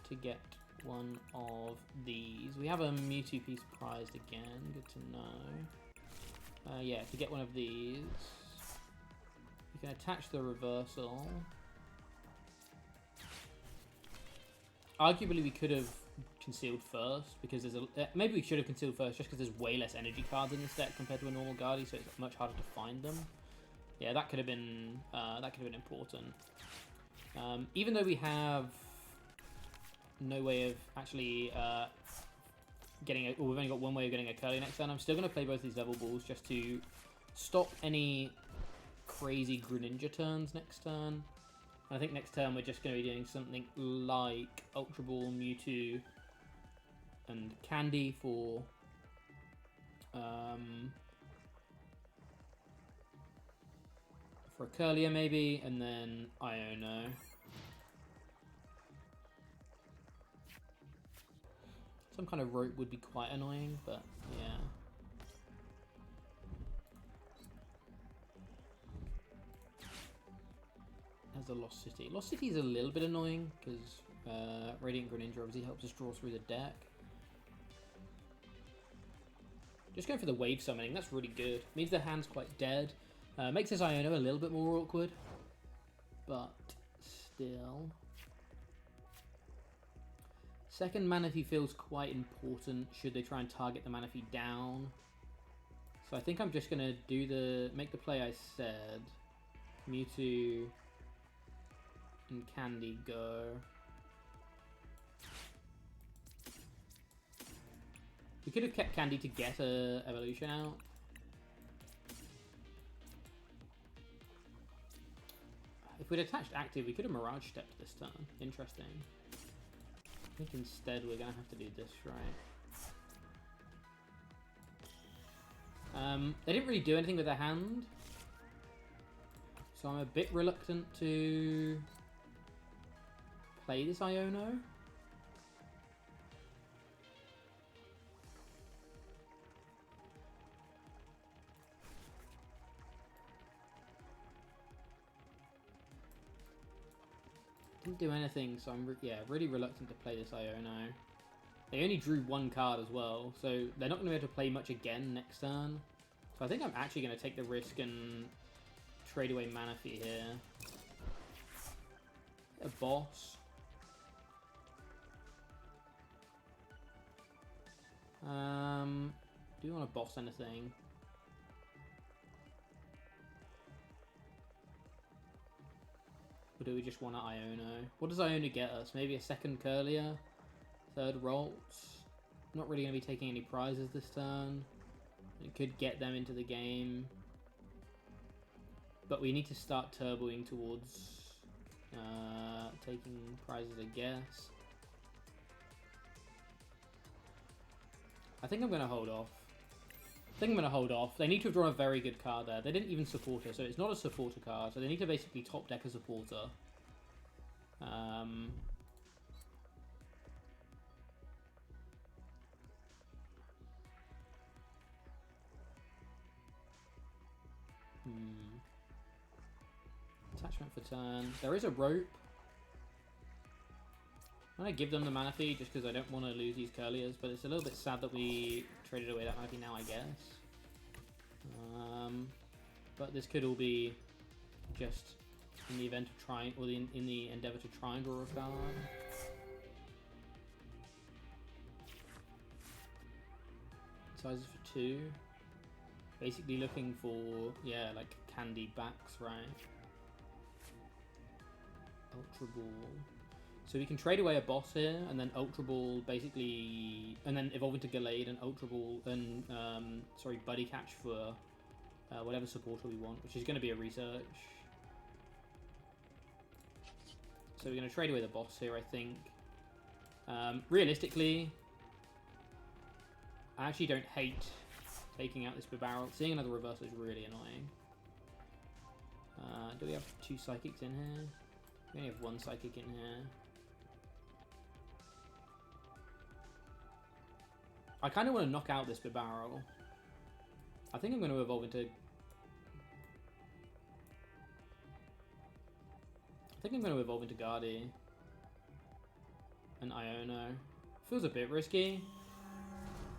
Speaker 1: to get one of these. We have a Mewtwo piece prized again. Good to know. Yeah, to get one of these, you can attach the reversal. Arguably, we could have concealed first because there's a maybe we should have concealed first just because there's way less energy cards in this deck compared to a normal GARDI, so it's much harder to find them. Yeah, that could have been important. Even though we have no way of actually we've only got one way of getting a Kirlia next turn. I'm still going to play both these Level Balls just to stop any crazy Greninja turns next turn. I think next turn we're just going to be doing something like Ultra Ball, Mewtwo, and Candy for a Kirlia maybe, and then Iono. Some kind of rope would be quite annoying, but yeah. As a Lost City. Lost City is a little bit annoying because Radiant Greninja obviously helps us draw through the deck. Just going for the wave summoning, that's really good. Means their hand's quite dead. Makes this Iono a little bit more awkward, but still. Second Manaphy feels quite important should they try and target the Manaphy down. So I think I'm just going to make the play I said. Mewtwo and Candy go. We could have kept Candy to get a evolution out. If we'd attached active, we could have Mirage Stepped this turn. Interesting. I think instead we're going to have to do this, right? They didn't really do anything with their hand. So I'm a bit reluctant to play this Iono. Didn't do anything, so I'm really reluctant to play this Iono. They only drew one card as well, so they're not going to be able to play much again next turn. So I think I'm actually going to take the risk and trade away Manaphy here. A boss. Do you want to boss anything? Or do we just want an Iono? What does Iono get us? Maybe a second Kirlia? Third Ralts? Not really going to be taking any prizes this turn. It could get them into the game. But we need to start turboing towards taking prizes, I guess. I think I'm going to hold off. They need to have drawn a very good card there. They didn't even support her, so it's not a supporter card. So they need to basically top deck a supporter. Attach attachment for turn. There is a rope. I'm going to give them the Manaphy just because I don't want to lose these Kirlias, but it's a little bit sad that we traded away that Manaphy now, I guess. But this could all be just in the event of trying, or in the endeavor to try and draw a card. Sizes for 2. Basically looking for, yeah, like candy backs, right? Ultra Ball. So we can trade away a boss here, and then Ultra Ball basically, and then evolve into Gallade and Ultra Ball, and sorry, Buddy Catch for whatever supporter we want, which is going to be a research. So we're going to trade away the boss here, I think. Realistically, I actually don't hate taking out this barrel. Seeing another reversal is really annoying. Do we have 2 Psychics in here? We only have 1 Psychic in here. I kind of want to knock out this barrel. I think I'm going to evolve into... GARDI and Iono. Feels a bit risky,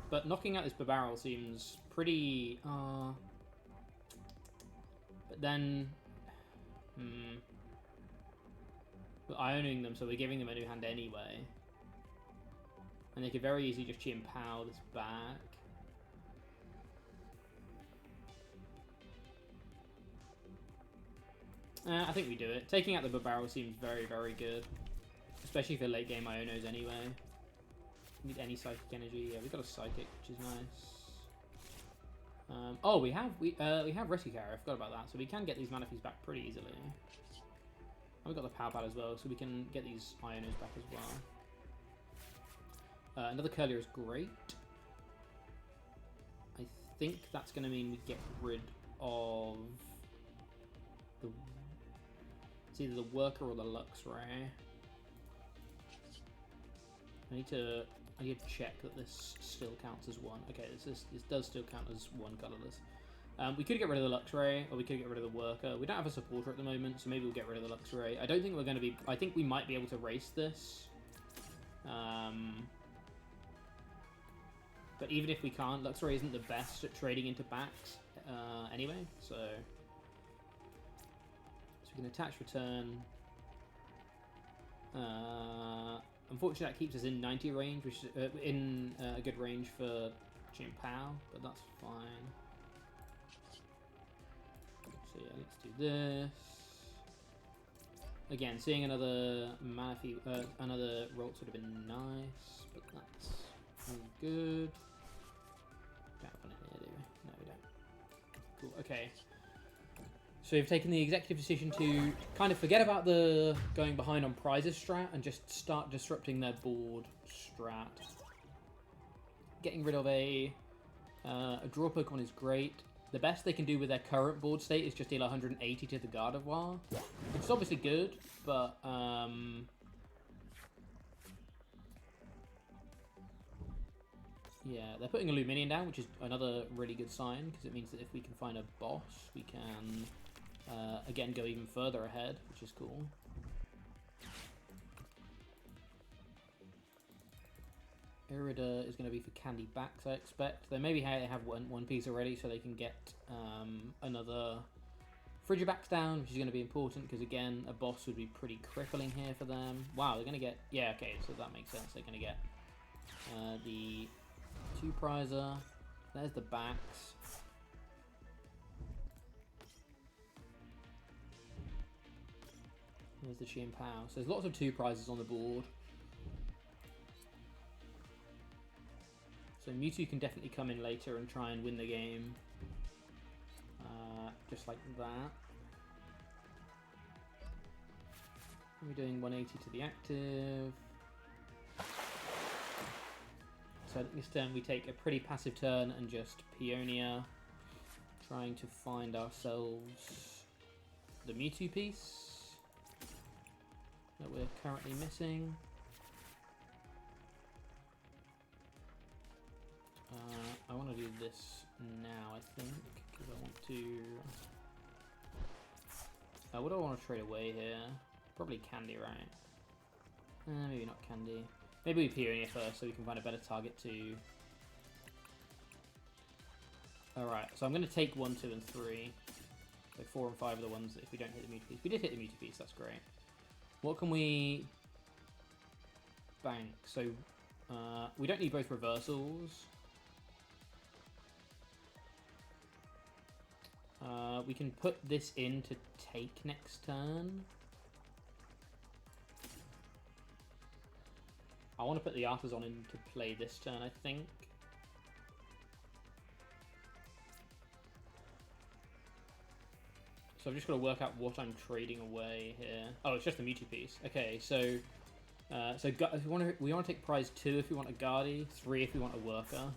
Speaker 1: but knocking out this barrel seems pretty... But then... We're Ioning them, so we're giving them a new hand anyway. And they could very easily just cheat and PAL this back. I think we do it. Taking out the barrel seems very, very good. Especially for late game Ionos anyway. Need any Psychic Energy. Yeah, we've got a Psychic, which is nice. Oh, we have Rescue Carrier. I forgot about that. So we can get these Manaphys back pretty easily. And we've got the Pal Pad as well, so we can get these Ionos back as well. Another Kirlia is great. I think that's going to mean we get rid of the... It's either the Worker or the Luxray. I need to check that this still counts as 1. Okay, this does still count as 1 colourless. We could get rid of the Luxray, or we could get rid of the Worker. We don't have a supporter at the moment, so maybe we'll get rid of the Luxray. I don't think we're going to be... I think we might be able to race this. But even if we can't, Luxray isn't the best at trading into backs anyway, so we can attach return. Unfortunately, that keeps us in 90 range, which is in a good range for Jim PAL, but that's fine. So yeah, let's do this. Again, seeing another Manaphy, another Ralts would have been nice, but that's all good. Don't have one in here, do we? No, we don't. Cool, okay. So we've taken the executive decision to kind of forget about the going behind on prizes strat and just start disrupting their board strat. Getting rid of a draw Pokemon is great. The best they can do with their current board state is just deal 180 to the Gardevoir, which is obviously good, but yeah, they're putting a Luminion down, which is another really good sign, because it means that if we can find a boss, we can again go even further ahead, which is cool. Irida is going to be for candy backs, I expect. They maybe have one piece already, so they can get another Frigibax down, which is going to be important, because again, a boss would be pretty crippling here for them. Wow, they're going to get... Yeah, okay, so that makes sense. They're going to get the 2-prizer. There's the backs. There's the Chi and Pow. So there's lots of 2-prizes on the board. So Mewtwo can definitely come in later and try and win the game. Just like that. We're doing 180 to the active. So this turn we take a pretty passive turn and just Peonia, trying to find ourselves the Mewtwo piece that we're currently missing. I want to do this now, I think, because I want to What do I want to trade away here? Probably Candy, right? Maybe not Candy. Maybe we Peony first so we can find a better target to... Alright, so I'm going to take 1, 2, and 3. So 4 and 5 are the ones that if we don't hit the Mewtwo piece. We did hit the Mewtwo piece, that's great. What can we... bank? So, we don't need both reversals. We can put this in to take next turn. I want to put the Artazon in to play this turn, I think. So I've just got to work out what I'm trading away here. Oh, it's just the Mewtwo piece. Okay, so if we want to take prize 2 if we want a GARDI, 3 if we want a worker.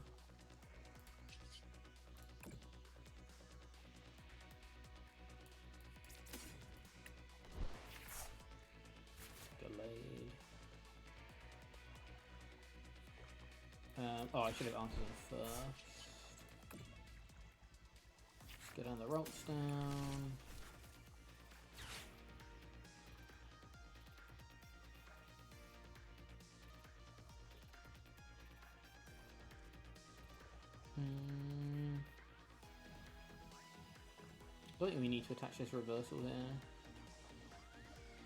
Speaker 1: Gallade. Oh, I should have Artazon first. Let's get down the Ralts down. I don't think we need to attach this reversal here.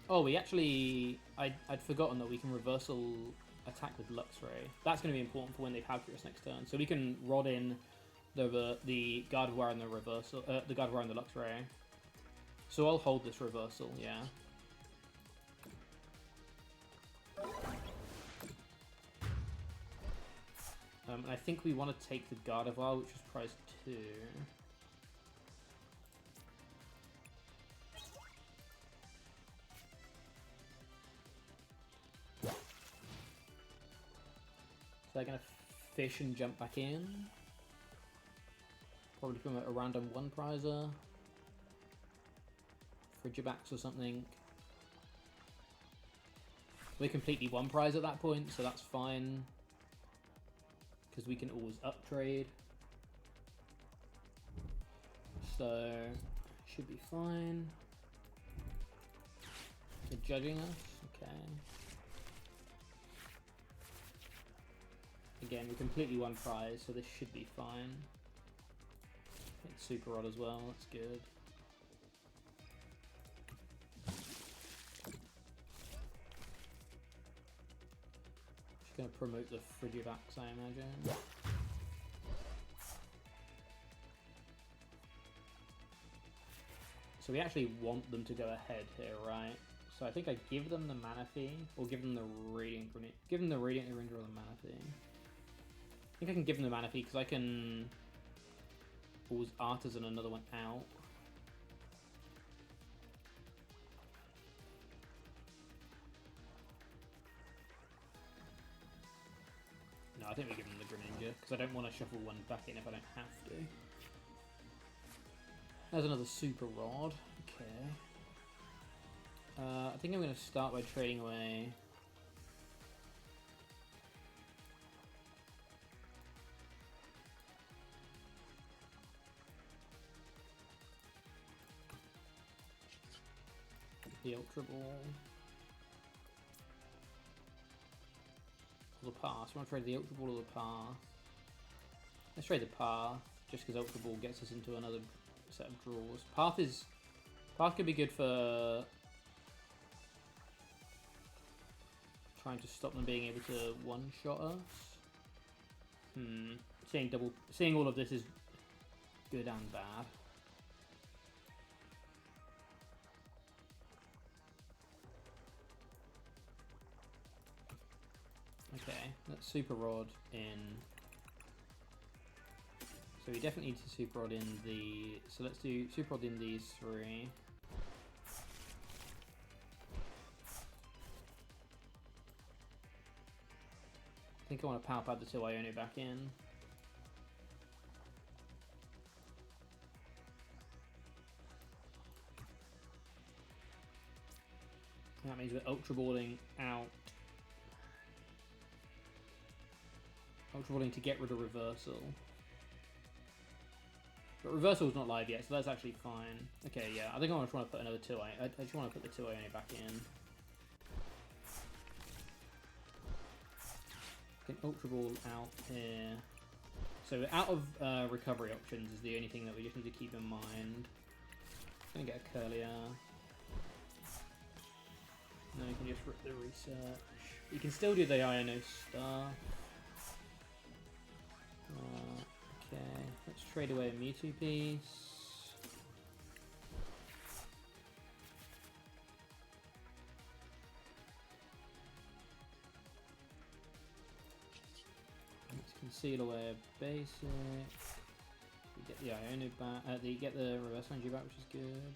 Speaker 1: Oh, we actually... I'd forgotten that we can reversal attack with Luxray. That's going to be important for when they Palcurus next turn. So we can rod in the Gardevoir and the reversal, the Gardevoir and the Luxray. So I'll hold this reversal, yeah. I think we want to take the Gardevoir, which is prize 2. So they're going to fish and jump back in. Probably promote a random 1 prizer. Frigibax or something. We're completely 1 prize at that point, so that's fine. Because we can always up trade. So, should be fine. They're judging us, okay. Again, we're completely 1 prize, so this should be fine. It's super odd as well, that's good. Just gonna promote the Frigibax, I imagine. So we actually want them to go ahead here, right? So I think I give them the Manaphy, or give them the Radiant Greninja. Give them the Radiant Greninja or the Manaphy. I think I can give them the Manaphy because I can pause Artazon another one out. No, I think we give them the Greninja because I don't want to shuffle 1 back in if I don't have to. There's another Super Rod. Okay. I think I'm going to start by trading away. The Ultra Ball. Or the Path. You want to trade the Ultra Ball or the Path? Let's trade the Path, just because Ultra Ball gets us into another set of draws. Path could be good for trying to stop them being able to one-shot us. Seeing all of this is good and bad. Okay, let's Super Rod in. So we definitely need to Super Rod in the... So let's do Super Rod in these 3. I think I want to Pal Pad the 2 Iono back in. That means we're Ultra Balling out. Ultra Balling to get rid of Reversal. But Reversal's not live yet, so that's actually fine. Okay, yeah, I think I just want to put another 2-eye. I just want to put the 2-eye only back in. Get Ultra Ball out here. So out of recovery options is the only thing that we just need to keep in mind. Gonna get a Kirlia. No, you can just rip the research. You can still do the INO stuff. Okay, let's trade away a Mewtwo piece. Let's conceal away a basic. You get the Iono back. You get the reverse energy back, which is good.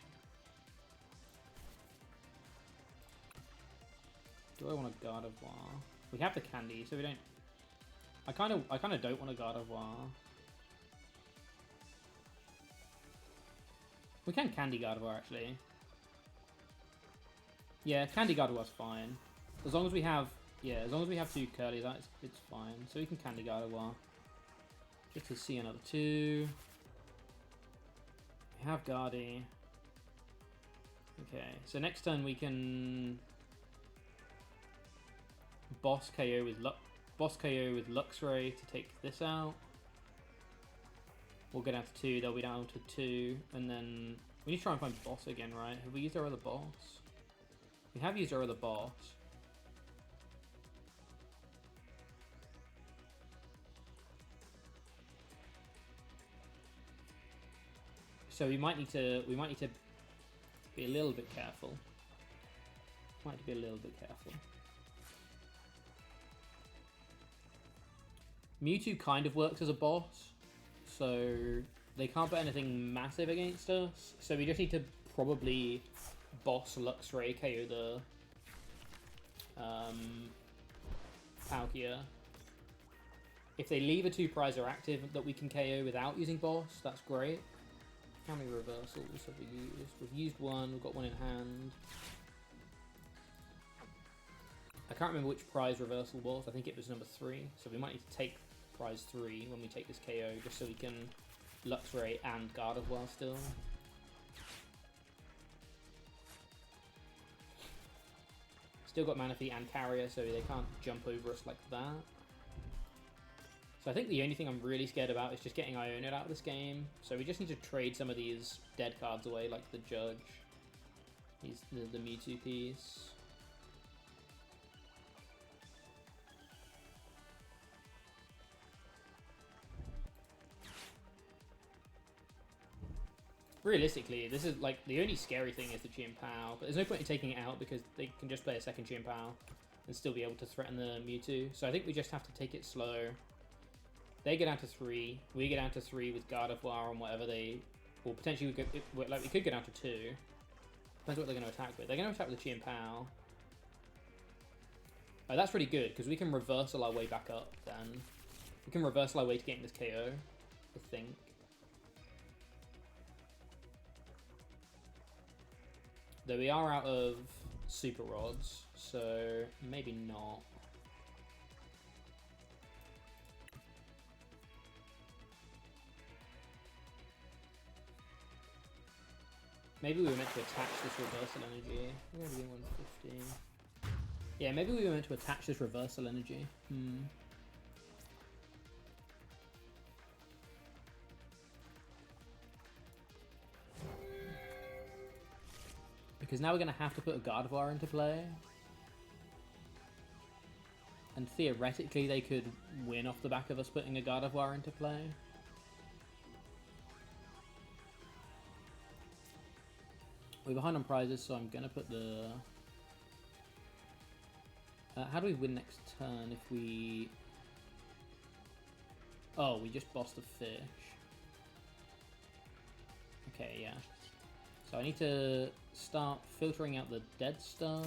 Speaker 1: Do I want a Gardevoir? We have the candy, so we don't. I kind of don't want a Gardevoir. We can candy Gardevoir actually. Yeah, candy Gardevoir's fine. As long as we have, yeah, as long as we have 2 Kirlias, it's fine. So we can candy Gardevoir. Just to see another 2. We have GARDI. Okay, so next turn we can boss KO with Luxray to take this out. We'll go down to 2, they'll be down to 2, and then we need to try and find boss again, right? Have we used our other boss? We have used our other boss. So we might need to be a little bit careful. Might have to be a little bit careful. Mewtwo kind of works as a boss, so they can't put anything massive against us. So we just need to probably boss Luxray, KO the Palkia. If they leave a 2-prizer active that we can KO without using boss, that's great. How many reversals have we used? We've used 1, we've got 1 in hand. I can't remember which prize reversal was. I think it was number 3. So we might need to take prize 3 when we take this KO, just so we can Luxray and Gardevoir still. Still got Manaphy and Carrier, so they can't jump over us like that. So I think the only thing I'm really scared about is just getting Iono'd out of this game. So we just need to trade some of these dead cards away, like the Judge. He's the Mewtwo piece. Realistically, this is like the only scary thing is the PAL, but there's no point in taking it out because they can just play a second PAL and still be able to threaten the Mewtwo. So I think we just have to take it slow. They get down to 3. We get down to 3 with Gardevoir and whatever they, or potentially we could get down to 2. Depends what they're going to attack with. They're going to attack with the PAL. Oh, that's pretty good because we can reversal our way back up. Then we can reversal our way to getting this KO. I think. Though we are out of Super Rods, so maybe not. Maybe we were meant to attach this Reversal Energy. We're going to be 150. Yeah, maybe we were meant to attach this Reversal Energy. Because now we're going to have to put a Gardevoir into play. And theoretically they could win off the back of us putting a Gardevoir into play. We're behind on prizes, so I'm going to put the... how do we win next turn if we... Oh, we just bossed a fish. Okay, yeah. So I need to start filtering out the dead stuff.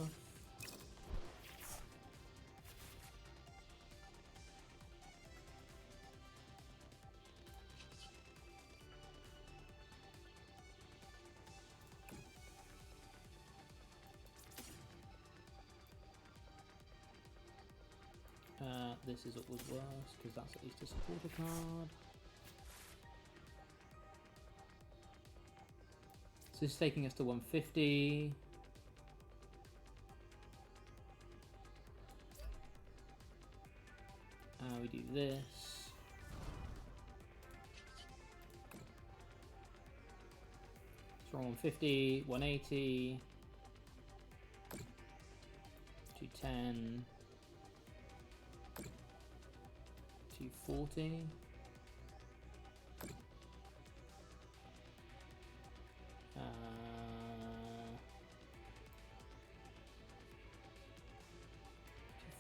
Speaker 1: This is what was worse, because that's at least a supporter card. So this is taking us to 150. We do this. So 150, 180, 210, 240.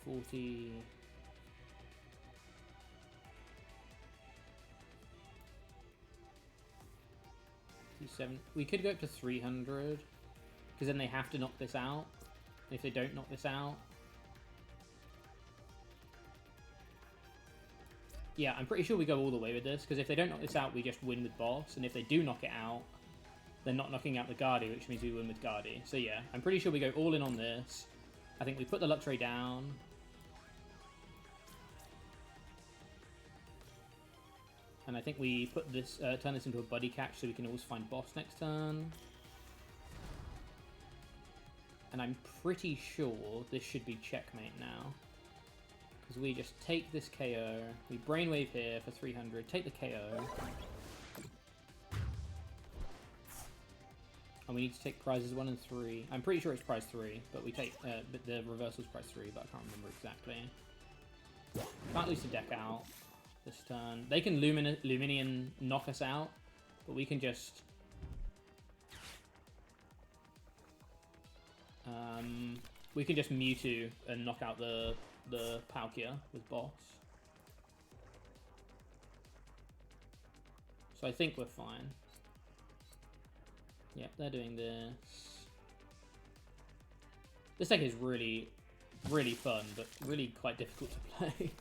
Speaker 1: $240. We could go up to 300, because then they have to knock this out. If they don't knock this out, yeah, I'm pretty sure we go all the way with this, because if they don't knock this out, we just win with boss, and if they do knock it out, they're not knocking out the GARDI, which means we win with GARDI. So yeah, I'm pretty sure we go all in on this. I think we put the Luxray down. And I think we put this, turn this into a buddy catch so we can always find boss next turn. And I'm pretty sure this should be checkmate now. Because we just take this KO, we brainwave here for 300, take the KO. And we need to take prizes 1 and 3. I'm pretty sure it's prize 3, but we take, but the reversal's prize 3, but I can't remember exactly. Can't lose the deck out this turn. They can Luminion knock us out, but we can just Mewtwo and knock out the Palkia with boss. So I think we're fine. Yep, they're doing this. This deck is really, really fun, but really quite difficult to play.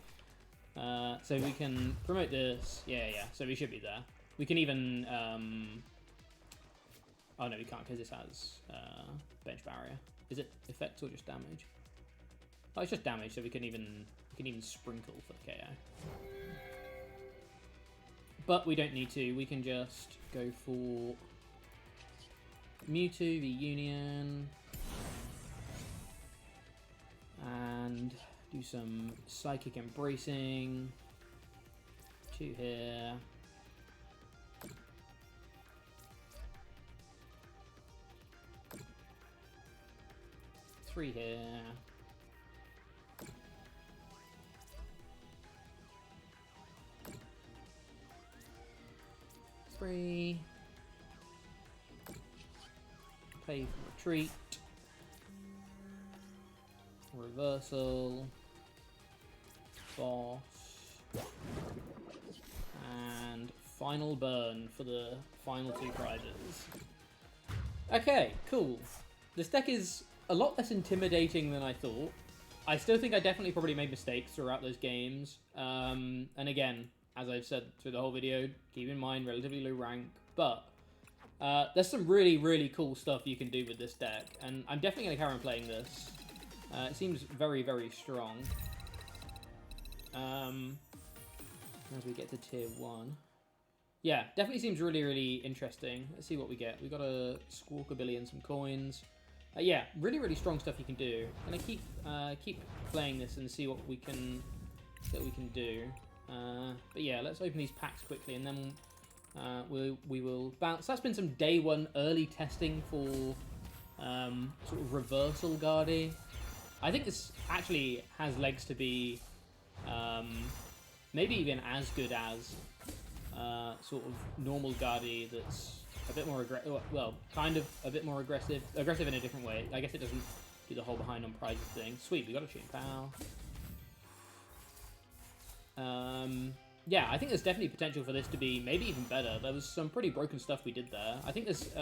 Speaker 1: So we can promote this. Yeah, so we should be there. We can even... oh no, we can't because this has bench barrier. Is it effect or just damage? Oh, it's just damage, so we can even sprinkle for the KO. But we don't need to. We can just go for Mewtwo VUNION and do some Psychic Embracing. 2 here. Three here. 3. Play for retreat. Reversal. Boss. And final burn for the final 2 prizes. Okay, cool. This deck is a lot less intimidating than I thought. I still think I definitely probably made mistakes throughout those games. And again, as I've said through the whole video, keep in mind relatively low rank, but there's some really, really cool stuff you can do with this deck, and I'm definitely going to carry on playing this. It seems very, very strong. As we get to tier 1. Yeah, definitely seems really, really interesting. Let's see what we get. We got a Squawkabilly and some coins. Yeah, really, really strong stuff you can do. I'm gonna keep playing this and see what we can do. But yeah, let's open these packs quickly, and then we will bounce. That's been some day 1 early testing for sort of reversal GARDI. I think this actually has legs to be maybe even as good as sort of normal GARDI that's a bit more aggressive, well, kind of a bit more aggressive in a different way. I guess it doesn't do the whole behind on prizes thing. Sweet, we got a shooting PAL. Yeah, I think there's definitely potential for this to be maybe even better. There was some pretty broken stuff we did there. I think there's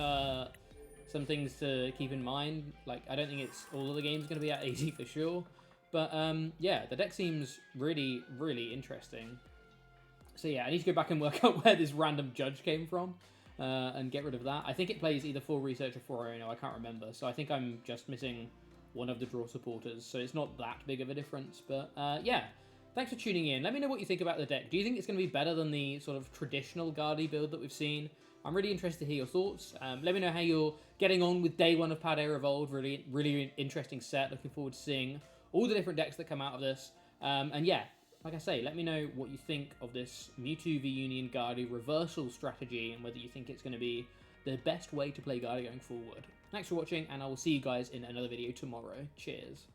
Speaker 1: some things to keep in mind. Like, I don't think it's all of the games going to be that easy for sure. But yeah, the deck seems really, really interesting. So yeah, I need to go back and work out where this random judge came from. And get rid of that. I think it plays either 4 research or 4 Ono, I can't remember. So I think I'm just missing one of the draw supporters. So it's not that big of a difference. But yeah, thanks for tuning in. Let me know what you think about the deck. Do you think it's going to be better than the sort of traditional GARDI build that we've seen? I'm really interested to hear your thoughts. Let me know how you're getting on with day one of Paldea Evolved. Really interesting set. Looking forward to seeing all the different decks that come out of this. And yeah, like I say, let me know what you think of this Mewtwo VUnion GARDI reversal strategy and whether you think it's going to be the best way to play GARDI going forward. Thanks for watching, and I will see you guys in another video tomorrow. Cheers.